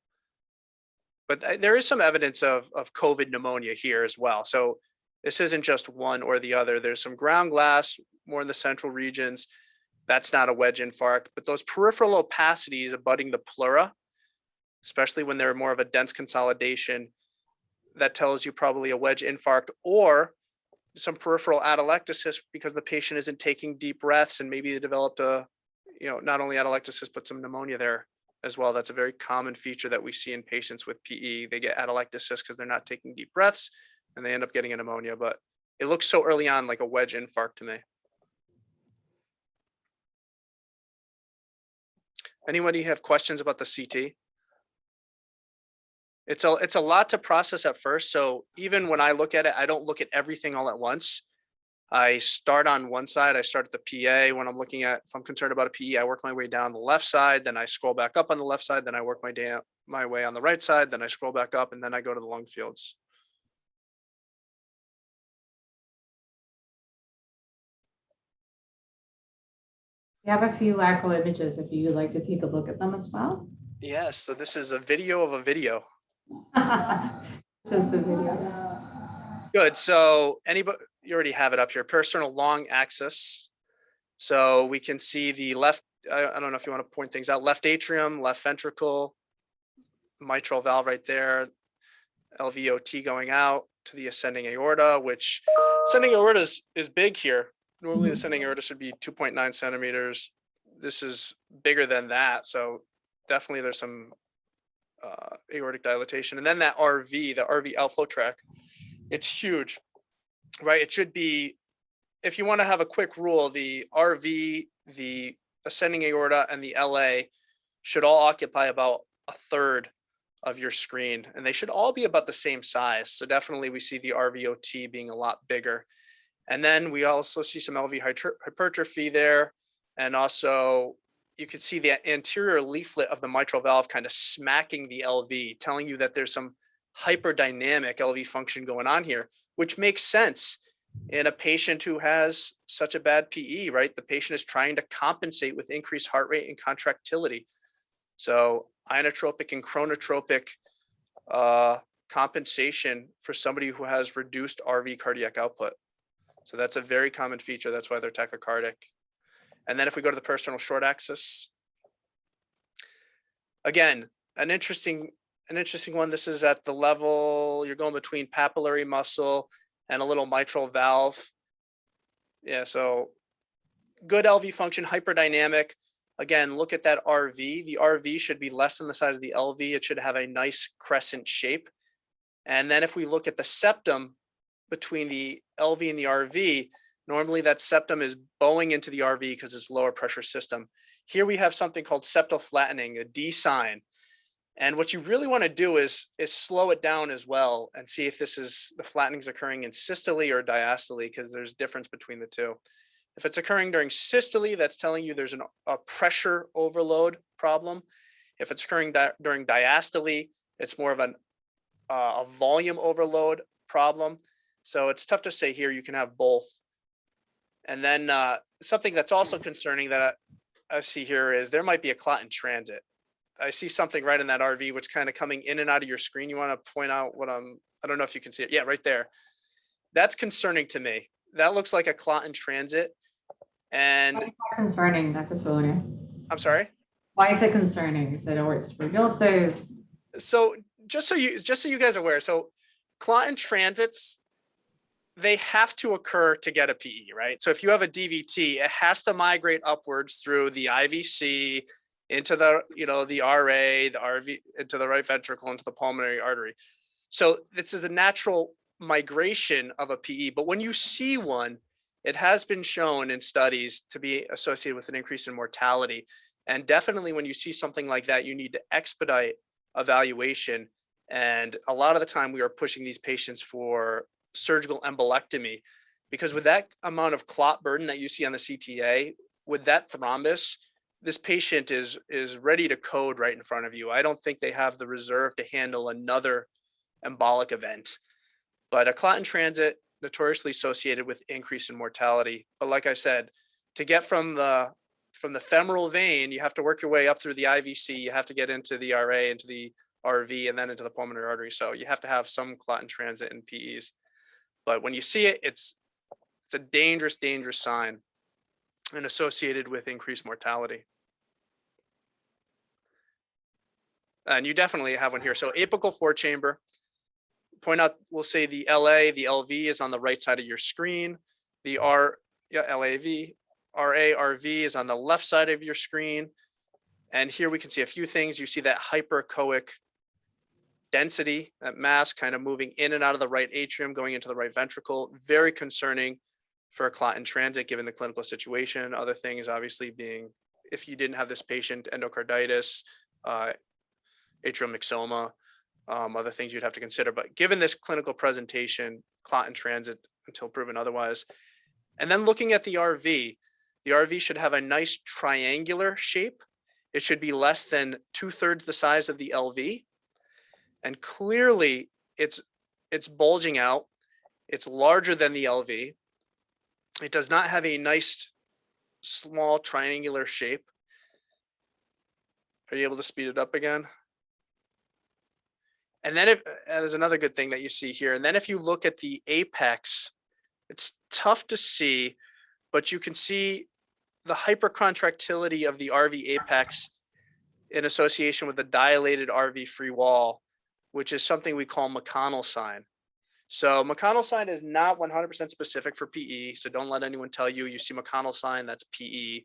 But there is some evidence of COVID pneumonia here as well. So this isn't just one or the other. There's some ground glass more in the central regions. That's not a wedge infarct, but those peripheral opacities abutting the pleura, especially when they're more of a dense consolidation, that tells you probably a wedge infarct or some peripheral atelectasis because the patient isn't taking deep breaths and maybe they developed not only atelectasis, but some pneumonia there as well. That's a very common feature that we see in patients with PE. They get atelectasis because they're not taking deep breaths and they end up getting a pneumonia, but it looks so early on like a wedge infarct to me. Anybody have questions about the CT? It's a lot to process at first. So even when I look at it, I don't look at everything all at once. I start on one side. I start at the PA. When I'm looking at, if I'm concerned about a PE, I work my way down the left side. Then I scroll back up on the left side. Then I work my way on the right side. Then I scroll back up and then I go to the lung fields. We have a few lateral images if you'd like to take a look at them as well. Yes, so this is a video of a video. This is the video. Good, so anybody, you already have it up here, peristernal long axis. So we can see the left, I don't know if you want to point things out, left atrium, left ventricle, mitral valve right there, LVOT going out to the ascending aorta, which ascending aorta is big here. Normally the ascending aorta should be 2.9 centimeters. This is bigger than that. So definitely there's some aortic dilatation. And then that RV, the RV outflow tract, it's huge, right? It should be, if you want to have a quick rule, the RV, the ascending aorta, and the LA should all occupy about a third of your screen, and they should all be about the same size. So definitely we see the RVOT being a lot bigger. And then we also see some LV hypertrophy there, and also you could see the anterior leaflet of the mitral valve kind of smacking the LV, telling you that there's some hyperdynamic LV function going on here, which makes sense in a patient who has such a bad PE, right? The patient is trying to compensate with increased heart rate and contractility. So inotropic and chronotropic compensation for somebody who has reduced RV cardiac output. So that's a very common feature. That's why they're tachycardic. And then if we go to the peristernal short axis, again, an interesting one. This is at the level, you're going between papillary muscle and a little mitral valve. Yeah, so good LV function, hyperdynamic. Again, look at that RV. The RV should be less than the size of the LV. It should have a nice crescent shape. And then if we look at the septum between the LV and the RV, normally that septum is bowing into the RV because it's lower pressure system. Here we have something called septal flattening, a D sign. And what you really want to do is slow it down as well and see if the flattening is occurring in systole or diastole, because there's difference between the two. If it's occurring during systole, that's telling you there's a pressure overload problem. If it's occurring during diastole, it's more of a volume overload problem. So it's tough to say here. You can have both. And then something that's also concerning that I see here is there might be a clot in transit. I see something right in that RV, which kind of coming in and out of your screen. You want to point out I don't know if you can see it. Yeah, right there. That's concerning to me. That looks like a clot in transit. And why is that concerning, Dr. Salonia? I'm sorry? Why is it concerning? Is it aortic stenosis? So just so you guys are aware, so clot in transits, they have to occur to get a PE, right? So if you have a DVT, it has to migrate upwards through the IVC into the, the RA, the RV, into the right ventricle, into the pulmonary artery. So this is a natural migration of a PE. But when you see one, it has been shown in studies to be associated with an increase in mortality. And definitely when you see something like that, you need to expedite evaluation. And a lot of the time we are pushing these patients for surgical embolectomy, because with that amount of clot burden that you see on the CTA, with that thrombus, this patient is ready to code right in front of you. I don't think they have the reserve to handle another embolic event. But a clot in transit, notoriously associated with increase in mortality. But like I said, to get from the femoral vein, you have to work your way up through the IVC. You have to get into the RA, into the RV, and then into the pulmonary artery. So you have to have some clot in transit in PEs. But when you see it, it's a dangerous, dangerous sign and associated with increased mortality. And you definitely have one here. So apical four chamber, point out, we'll say the LA, the LV is on the right side of your screen. The LAV, RA, RV is on the left side of your screen. And here we can see a few things. You see that hyperechoic density, that mass kind of moving in and out of the right atrium, going into the right ventricle. Very concerning for a clot in transit, given the clinical situation. Other things obviously being, if you didn't have this patient, endocarditis, atrial myxoma, other things you'd have to consider. But given this clinical presentation, clot in transit until proven otherwise. And then looking at the RV should have a nice triangular shape. It should be less than 2/3 the size of the LV. And clearly it's bulging out. It's larger than the LV. It does not have a nice small triangular shape. Are you able to speed it up again? And then there's another good thing that you see here. And then if you look at the apex, it's tough to see, but you can see the hypercontractility of the RV apex in association with the dilated RV free wall, which is something we call McConnell sign. So McConnell sign is not 100% specific for PE. So don't let anyone tell you see McConnell sign, that's PE.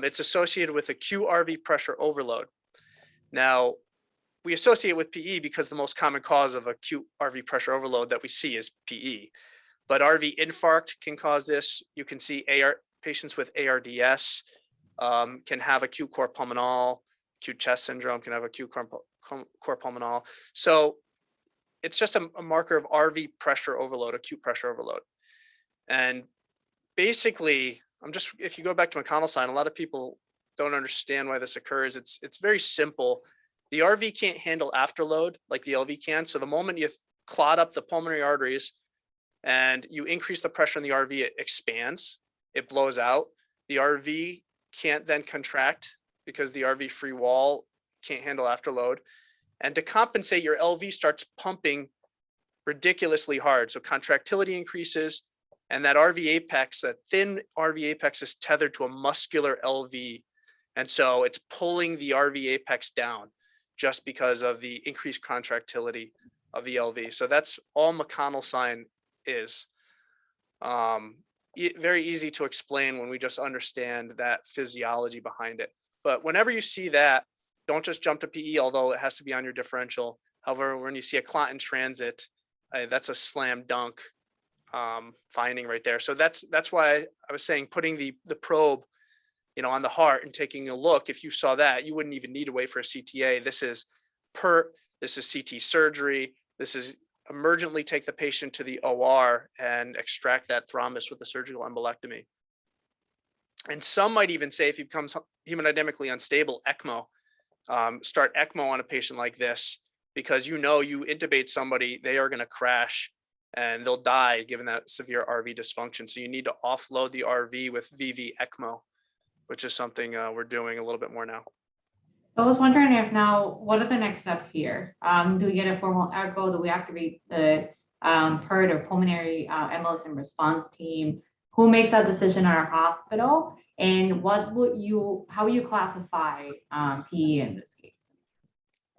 It's associated with acute RV pressure overload. Now, we associate with PE because the most common cause of acute RV pressure overload that we see is PE. But RV infarct can cause this. You can see patients with ARDS can have acute cor pulmonale, acute chest syndrome can have acute cor pulmonale. So it's just a marker of RV pressure overload, acute pressure overload. And basically, if you go back to McConnell sign, a lot of people don't understand why this occurs, it's very simple. The RV can't handle afterload like the LV can. So the moment you clot up the pulmonary arteries and you increase the pressure on the RV, it expands, it blows out. The RV can't then contract because the RV free wall can't handle afterload. And to compensate, your LV starts pumping ridiculously hard. So contractility increases, and that RV apex, that thin RV apex, is tethered to a muscular LV. And so it's pulling the RV apex down just because of the increased contractility of the LV. So that's all McConnell sign is. Very easy to explain when we just understand that physiology behind it. But whenever you see that, don't just jump to PE, although it has to be on your differential. However, when you see a clot in transit, that's a slam dunk finding right there. So that's why I was saying putting the probe, on the heart and taking a look. If you saw that, you wouldn't even need to wait for a CTA. This is PERT. This is CT surgery. This is emergently take the patient to the OR and extract that thrombus with a surgical embolectomy. And some might even say, if he becomes hemodynamically unstable, ECMO. Start ECMO on a patient like this, because you intubate somebody, they are going to crash and they'll die given that severe RV dysfunction. So you need to offload the RV with VV ECMO, which is something we're doing a little bit more now. So I was wondering what are the next steps here? Do we get a formal echo? Do we activate the PERT or pulmonary embolism response team? Who makes that decision in our hospital? And how would you classify PE in this case?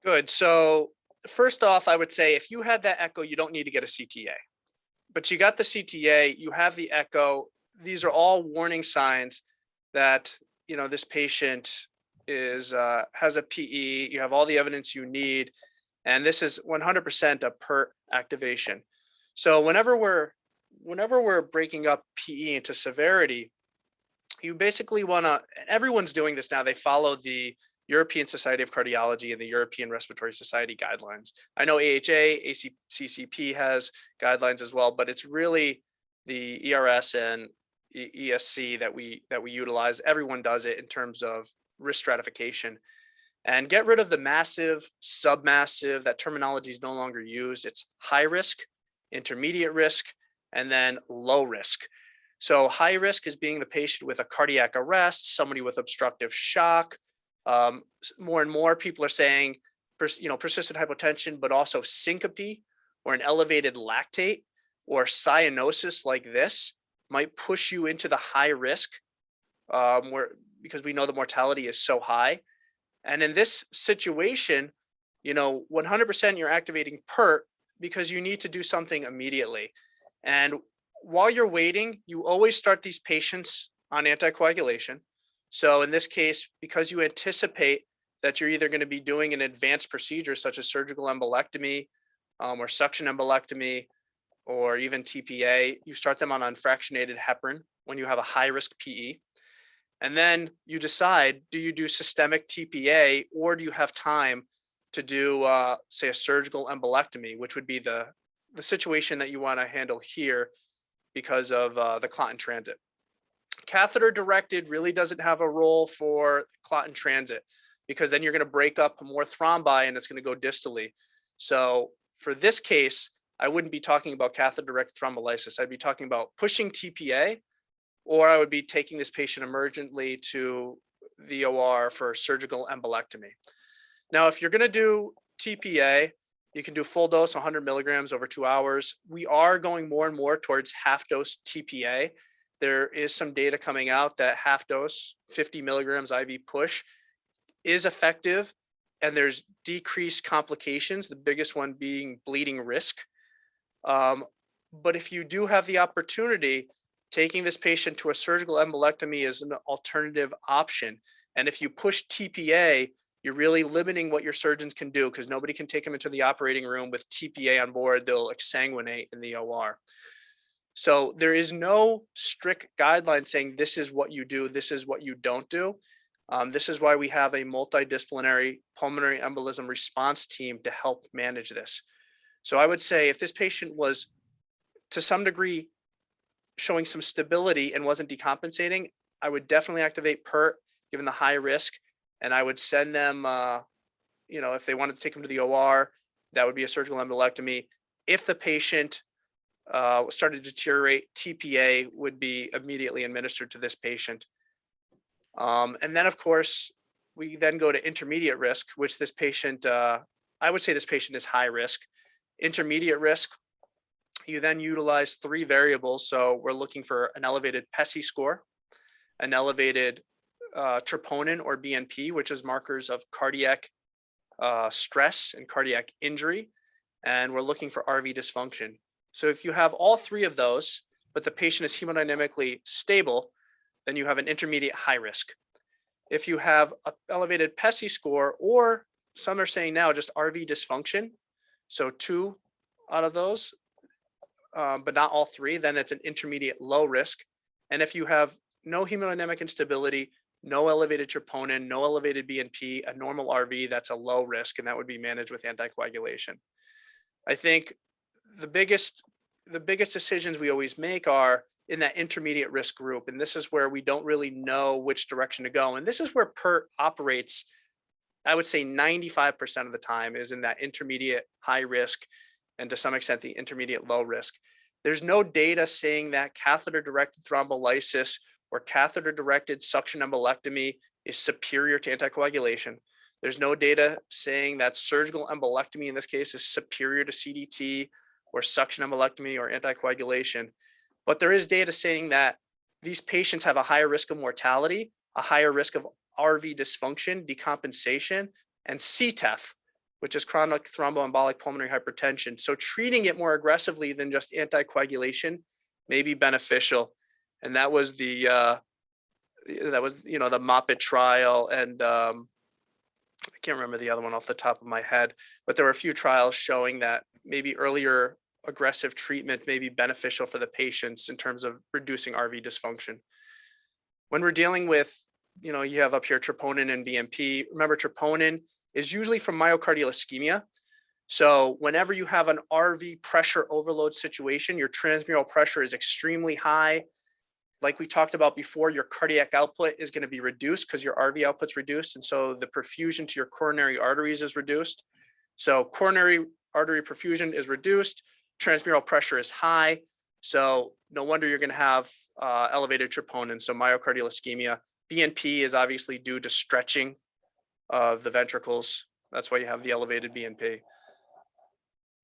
Good. So first off, I would say if you had that echo, you don't need to get a CTA. But you got the CTA, you have the echo. These are all warning signs that this patient has a PE. You have all the evidence you need, and this is 100% a PERT activation. So whenever we're breaking up PE into severity, you basically want to, everyone's doing this now, they follow the European Society of Cardiology and the European Respiratory Society guidelines. I know AHA, ACCP has guidelines as well, but it's really the ERS and ESC that we utilize. Everyone does it in terms of risk stratification. And get rid of the massive, submassive, that terminology is no longer used. It's high risk, intermediate risk, and then low risk. So high risk is being the patient with a cardiac arrest, somebody with obstructive shock. More and more people are saying, persistent hypotension, but also syncope or an elevated lactate or cyanosis like this might push you into the high risk, because we know the mortality is so high. And in this situation, 100% you're activating PERT because you need to do something immediately. And while you're waiting, you always start these patients on anticoagulation. So in this case, because you anticipate that you're either going to be doing an advanced procedure such as surgical embolectomy or suction embolectomy or even TPA, you start them on unfractionated heparin when you have a high risk PE. And then you decide, do you do systemic TPA or do you have time to do, say, a surgical embolectomy, which would be the situation that you want to handle here because of the clot in transit. Catheter directed really doesn't have a role for clot in transit because then you're going to break up more thrombi and it's going to go distally. So for this case, I wouldn't be talking about catheter directed thrombolysis. I'd be talking about pushing TPA, or I would be taking this patient emergently to the OR for surgical embolectomy. Now, if you're going to do TPA, you can do full dose 100 milligrams over 2 hours. We are going more and more towards half dose TPA. There is some data coming out that half dose 50 milligrams IV push is effective, and there's decreased complications, the biggest one being bleeding risk. But if you do have the opportunity, taking this patient to a surgical embolectomy is an alternative option. And if you push TPA, you're really limiting what your surgeons can do because nobody can take them into the operating room with TPA on board. They'll exsanguinate in the OR. So there is no strict guideline saying this is what you do, this is what you don't do. This is why we have a multidisciplinary pulmonary embolism response team to help manage this. So I would say if this patient was to some degree showing some stability and wasn't decompensating, I would definitely activate PERT given the high risk, and I would send them, if they wanted to take them to the OR, that would be a surgical embolectomy. If the patient started to deteriorate, TPA would be immediately administered to this patient. And then, of course, we then go to intermediate risk, which this patient, I would say this patient is high risk. Intermediate risk, you then utilize 3 variables. So we're looking for an elevated Pessi score, an elevated troponin or BNP, which is markers of cardiac stress and cardiac injury. And we're looking for RV dysfunction. So if you have all 3 of those, but the patient is hemodynamically stable, then you have an intermediate high risk. If you have an elevated Pessi score, or some are saying now just RV dysfunction, so 2 out of those, but not all 3, then it's an intermediate low risk. And if you have no hemodynamic instability, no elevated troponin, no elevated BNP, a normal RV, that's a low risk, and that would be managed with anticoagulation. I think the biggest decisions we always make are in that intermediate risk group. And this is where we don't really know which direction to go. And this is where PERT operates, I would say 95% of the time is in that intermediate high risk, and to some extent the intermediate low risk. There's no data saying that catheter-directed thrombolysis or catheter-directed suction embolectomy is superior to anticoagulation. There's no data saying that surgical embolectomy in this case is superior to CDT or suction embolectomy or anticoagulation. But there is data saying that these patients have a higher risk of mortality, a higher risk of RV dysfunction, decompensation, and CTEPH, which is chronic thromboembolic pulmonary hypertension. So treating it more aggressively than just anticoagulation may be beneficial. And that was the Moffitt trial, and I can't remember the other one off the top of my head, but there were a few trials showing that maybe earlier aggressive treatment may be beneficial for the patients in terms of reducing RV dysfunction. When we're dealing with, you have up here troponin and BNP. Remember, troponin is usually from myocardial ischemia. So whenever you have an RV pressure overload situation, your transmural pressure is extremely high. Like we talked about before, your cardiac output is going to be reduced because your RV output's reduced. And so the perfusion to your coronary arteries is reduced. So coronary artery perfusion is reduced, transmural pressure is high. So no wonder you're going to have elevated troponin, so myocardial ischemia. BNP is obviously due to stretching of the ventricles. That's why you have the elevated BNP.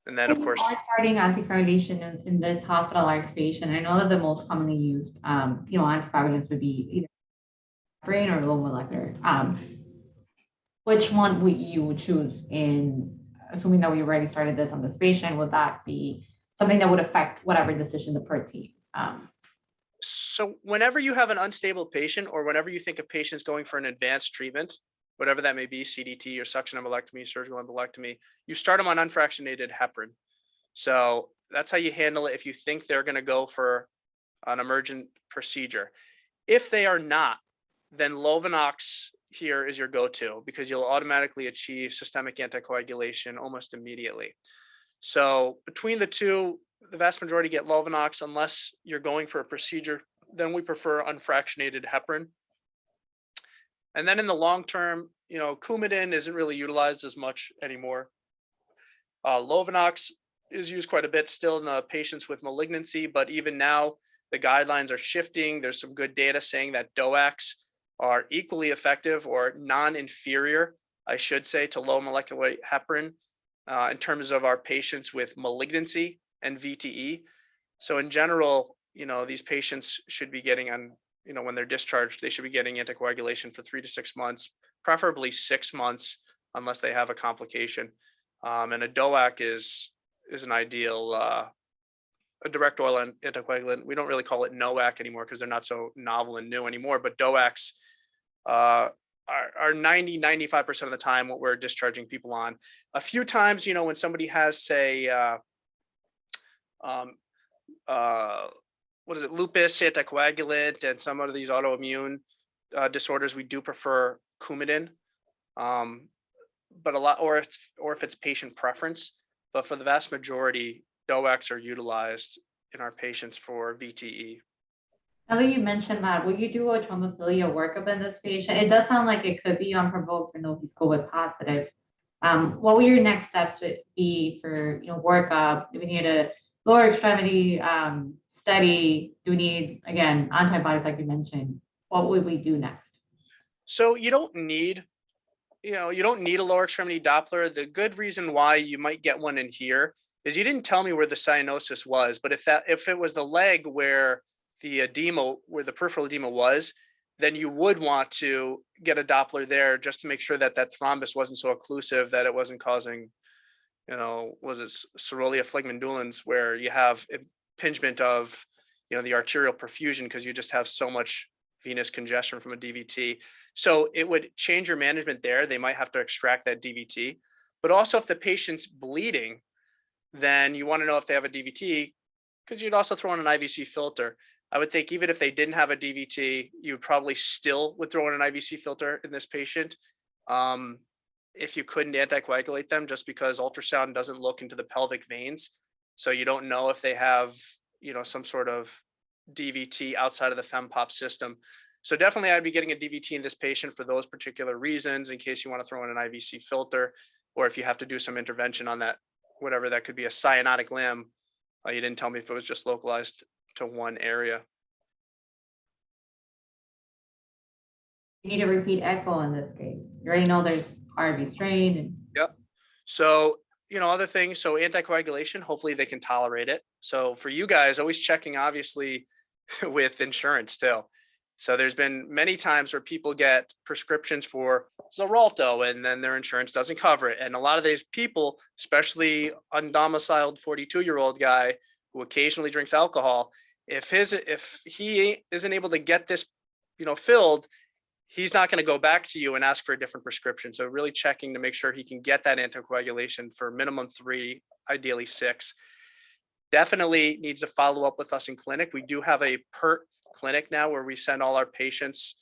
And then, of course, are starting anticoagulation in this hospitalized patient. I know that the most commonly used, anticoagulants would be either brain or low molecular. Which one would you choose in, assuming that we already started this on this patient? Would that be something that would affect whatever decision the PERT team? So whenever you have an unstable patient, or whenever you think a patient's going for an advanced treatment, whatever that may be, CDT or suction embolectomy, surgical embolectomy, you start them on unfractionated heparin. So that's how you handle it if you think they're going to go for an emergent procedure. If they are not, then Lovenox here is your go-to, because you'll automatically achieve systemic anticoagulation almost immediately. So between the two, the vast majority get Lovenox unless you're going for a procedure. Then we prefer unfractionated heparin. And then in the long term, Coumadin isn't really utilized as much anymore. Lovenox is used quite a bit still in the patients with malignancy, but even now the guidelines are shifting. There's some good data saying that DOACs are equally effective, or non-inferior, I should say, to low molecular weight heparin in terms of our patients with malignancy and VTE. So in general, these patients should be getting on, when they're discharged, they should be getting anticoagulation for 3 to 6 months, preferably 6 months, unless they have a complication. And a DOAC is an ideal, a direct oil anticoagulant. We don't really call it NOAC anymore because they're not so novel and new anymore, but DOACs are 90-95% of the time what we're discharging people on. A few times, when somebody has, say, lupus, anticoagulant, and some of these autoimmune disorders, we do prefer Coumadin, but a lot, or if it's patient preference. But for the vast majority, DOACs are utilized in our patients for VTE. Now that you mentioned that, will you do a homophilia workup in this patient? It does sound like it could be unprovoked and no he's COVID positive. What will your next steps be for workup? Do we need a lower extremity study? Do we need again antibodies like you mentioned? What would we do next? So you don't need a lower extremity Doppler. The good reason why you might get one in here is you didn't tell me where the cyanosis was, but if it was the leg where the edema, where the peripheral edema was, then you would want to get a Doppler there just to make sure that that thrombus wasn't so occlusive that it wasn't causing, was it Cerolia phlegmondulans, where you have impingement of, the arterial perfusion because you just have so much venous congestion from a DVT. So it would change your management there. They might have to extract that DVT. But also if the patient's bleeding, then you want to know if they have a DVT, because you'd also throw in an IVC filter. I would think even if they didn't have a DVT, you probably still would throw in an IVC filter in this patient. If you couldn't anticoagulate them, just because ultrasound doesn't look into the pelvic veins. So you don't know if they have, some sort of DVT outside of the FEMPOP system. So definitely I'd be getting a DVT in this patient for those particular reasons, in case you want to throw in an IVC filter, or if you have to do some intervention on that, whatever that could be, a cyanotic limb. You didn't tell me if it was just localized to one area. You need a repeat echo in this case. You already know there's RV strain and Yep. So, other things. So anticoagulation, hopefully they can tolerate it. So for you guys, always checking, obviously, with insurance still. So there's been many times where people get prescriptions for Xarelto and then their insurance doesn't cover it. And a lot of these people, especially undomiciled 42-year-old guy who occasionally drinks alcohol, if he isn't able to get this, filled, he's not going to go back to you and ask for a different prescription. So really checking to make sure he can get that anticoagulation for minimum 3, ideally 6. Definitely needs to follow up with us in clinic. We do have a PERT clinic now where we send all our patients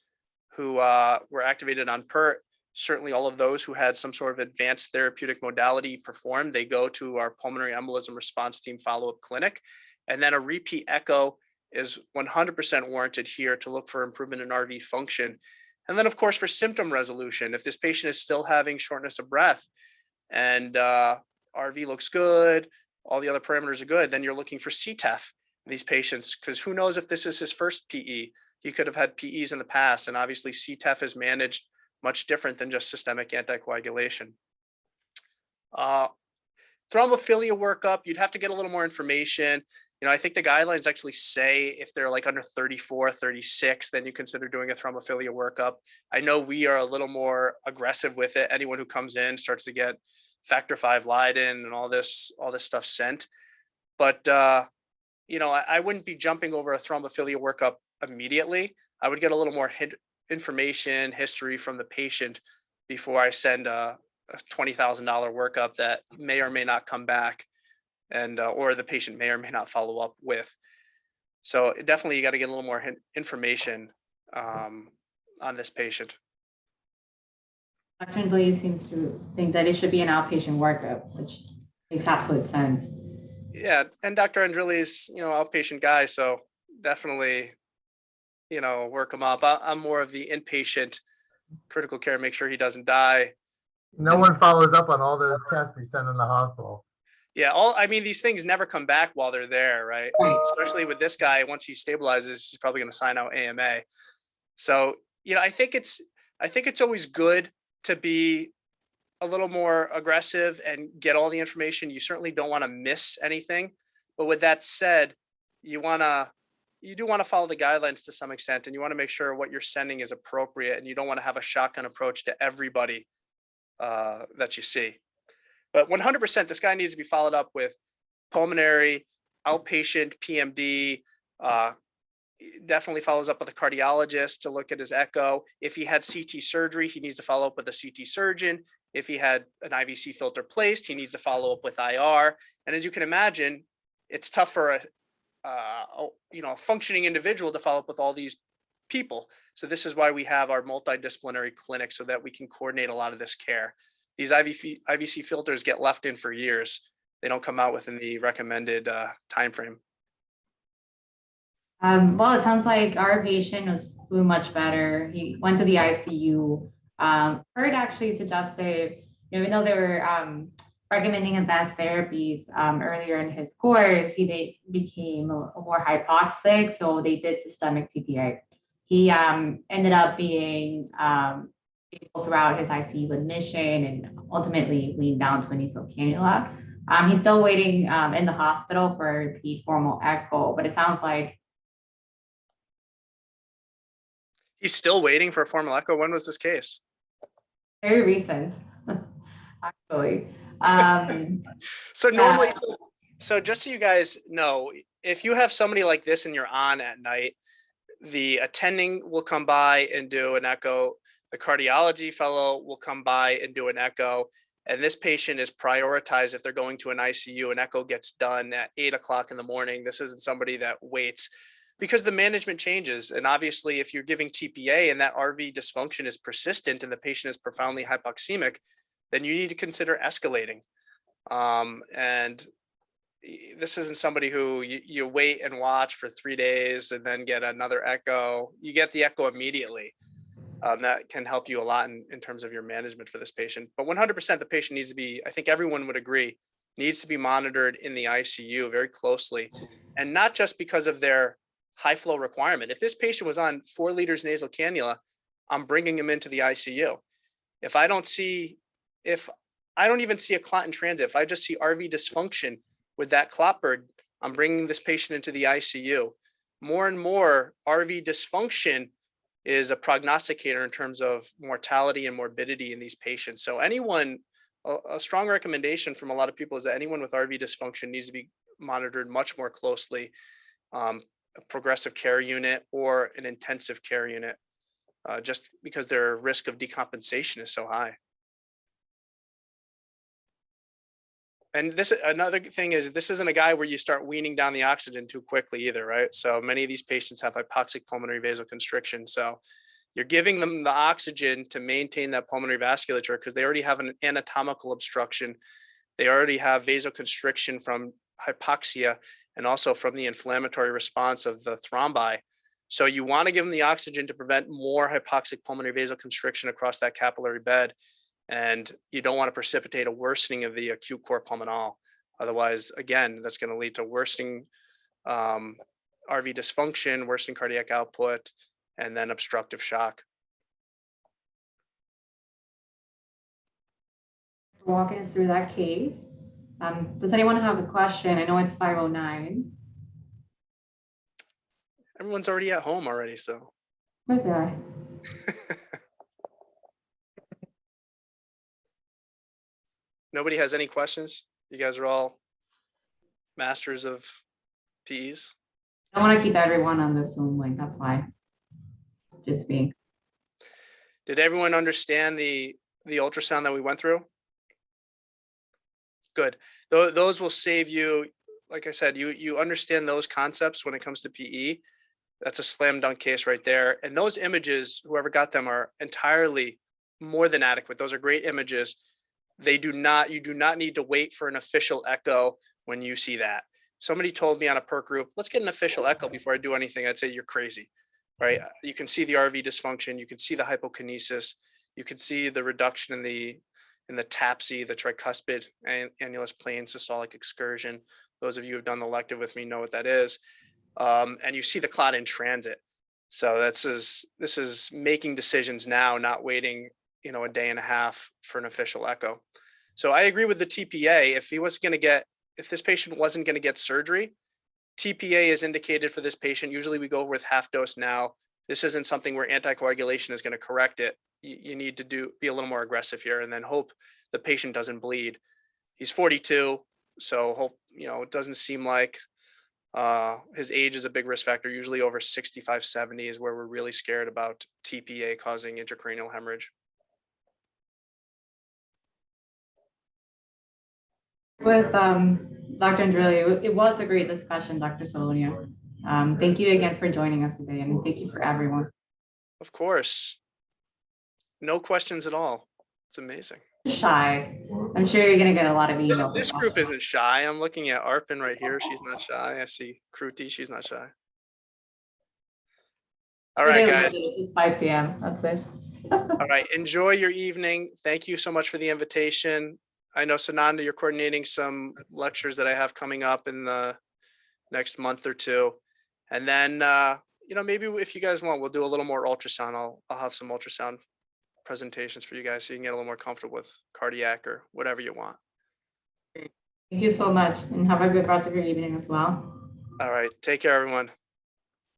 who were activated on PERT. Certainly all of those who had some sort of advanced therapeutic modality performed, they go to our pulmonary embolism response team follow-up clinic. And then a repeat echo is 100% warranted here to look for improvement in RV function. And then, of course, for symptom resolution, if this patient is still having shortness of breath and RV looks good, all the other parameters are good, then you're looking for CTEPH in these patients, because who knows if this is his first PE. He could have had PEs in the past, and obviously CTEPH is managed much different than just systemic anticoagulation. Thrombophilia workup, you'd have to get a little more information. I think the guidelines actually say if they're like under 34, 36, then you consider doing a thrombophilia workup. I know we are a little more aggressive with it. Anyone who comes in starts to get factor V Leiden and all this stuff sent. But, I wouldn't be jumping over a thrombophilia workup immediately. I would get a little more information, history from the patient before I send a $20,000 workup that may or may not come back, and or the patient may or may not follow up with. So definitely you got to get a little more information on this patient. Dr. Andreoli seems to think that it should be an outpatient workup, which makes absolute sense. Yeah, and Dr. Andreoli is, outpatient guy, so definitely, work him up. I'm more of the inpatient critical care, make sure he doesn't die. No one follows up on all those tests we send in the hospital. Yeah, these things never come back while they're there, right? Especially with this guy, once he stabilizes, he's probably going to sign out AMA. So, I think it's always good to be a little more aggressive and get all the information. You certainly don't want to miss anything. But with that said, you do want to follow the guidelines to some extent, and you want to make sure what you're sending is appropriate, and you don't want to have a shotgun approach to everybody that you see. But 100%, this guy needs to be followed up with pulmonary, outpatient PMD, definitely follows up with a cardiologist to look at his echo. If he had CT surgery, he needs to follow up with a CT surgeon. If he had an IVC filter placed, he needs to follow up with IR. And as you can imagine, it's tough for a functioning individual to follow up with all these people. So this is why we have our multidisciplinary clinic, so that we can coordinate a lot of this care. These IVC filters get left in for years. They don't come out within the recommended time frame. Well, it sounds like our patient was doing much better. He went to the ICU. Heard actually suggested, even though they were recommending advanced therapies earlier in his course, became a more hypoxic, so they did systemic TPA. He ended up being able throughout his ICU admission and ultimately weaned down to a nasal cannula. He's still waiting in the hospital for a repeat formal echo, but it sounds like He's still waiting for a formal echo. When was this case? very recent, actually. So Yeah. normally, so just so you guys know, if you have somebody like this and you're on at night, the attending will come by and do an echo. The cardiology fellow will come by and do an echo. And this patient is prioritized if they're going to an ICU. An echo gets done at 8 o'clock in the morning. This isn't somebody that waits because the management changes. And obviously, if you're giving TPA and that RV dysfunction is persistent and the patient is profoundly hypoxemic, then you need to consider escalating. And this isn't somebody who you wait and watch for 3 days and then get another echo. You get the echo immediately. That can help you a lot in terms of your management for this patient. But 100% the patient needs to be, I think everyone would agree, needs to be monitored in the ICU very closely. And not just because of their high flow requirement. If this patient was on 4 liters nasal cannula, I'm bringing him into the ICU. If I don't even see a clot in transit, if I just see RV dysfunction with that clot burden, I'm bringing this patient into the ICU. More and more RV dysfunction is a prognosticator in terms of mortality and morbidity in these patients. So a strong recommendation from a lot of people is that anyone with RV dysfunction needs to be monitored much more closely, a progressive care unit or an intensive care unit, just because their risk of decompensation is so high. And another thing is, this isn't a guy where you start weaning down the oxygen too quickly either, right? So many of these patients have hypoxic pulmonary vasoconstriction. So you're giving them the oxygen to maintain that pulmonary vasculature because they already have an anatomical obstruction. They already have vasoconstriction from hypoxia and also from the inflammatory response of the thrombi. So you want to give them the oxygen to prevent more hypoxic pulmonary vasoconstriction across that capillary bed. And you don't want to precipitate a worsening of the acute cor pulmonale. Otherwise, again, that's going to lead to worsening RV dysfunction, worsening cardiac output, and then obstructive shock. Walking us through that case. Does anyone have a question? I know it's 5:09. Everyone's already at home already, so. Where's that? Nobody has any questions? You guys are all masters of PEs? I want to keep everyone on the Zoom link. That's why. Just me. Did everyone understand the ultrasound that we went through? Good. Those will save you. Like I said, you understand those concepts when it comes to PE. That's a slam dunk case right there. And those images, whoever got them, are entirely more than adequate. Those are great images. You do not need to wait for an official echo when you see that. Somebody told me on a perk group, let's get an official echo before I do anything. I'd say you're crazy, right? You can see the RV dysfunction. You can see the hypokinesis. You can see the reduction in the TAPSE, the tricuspid annulus plane systolic excursion. Those of you who've done the elective with me know what that is. And you see the clot in transit. So this is making decisions now, not waiting, a day and a half for an official echo. So I agree with the TPA. If this patient wasn't going to get surgery, TPA is indicated for this patient. Usually we go with half dose now. This isn't something where anticoagulation is going to correct it. You need to be a little more aggressive here and then hope the patient doesn't bleed. He's 42, so hope, it doesn't seem like his age is a big risk factor. Usually over 65, 70 is where we're really scared about TPA causing intracranial hemorrhage. With Dr. Andrilli, it was a great discussion, Dr. Salonia. Thank you again for joining us today, and thank you for everyone. Of course. No questions at all. It's amazing. Shy. I'm sure you're going to get a lot of emails. This group isn't shy. I'm looking at Arpin right here. She's not shy. I see Kruti. She's not shy. All right, Today was guys. late, It's just 5 p.m. That's it. All right. Enjoy your evening. Thank you so much for the invitation. I know, Sananda, you're coordinating some lectures that I have coming up in the next month or two. And then, maybe if you guys want, we'll do a little more ultrasound. I'll have some ultrasound presentations for you guys so you can get a little more comfortable with cardiac or whatever you want. Thank you so much, and have a good rest of your evening as well. All right. Take care, everyone.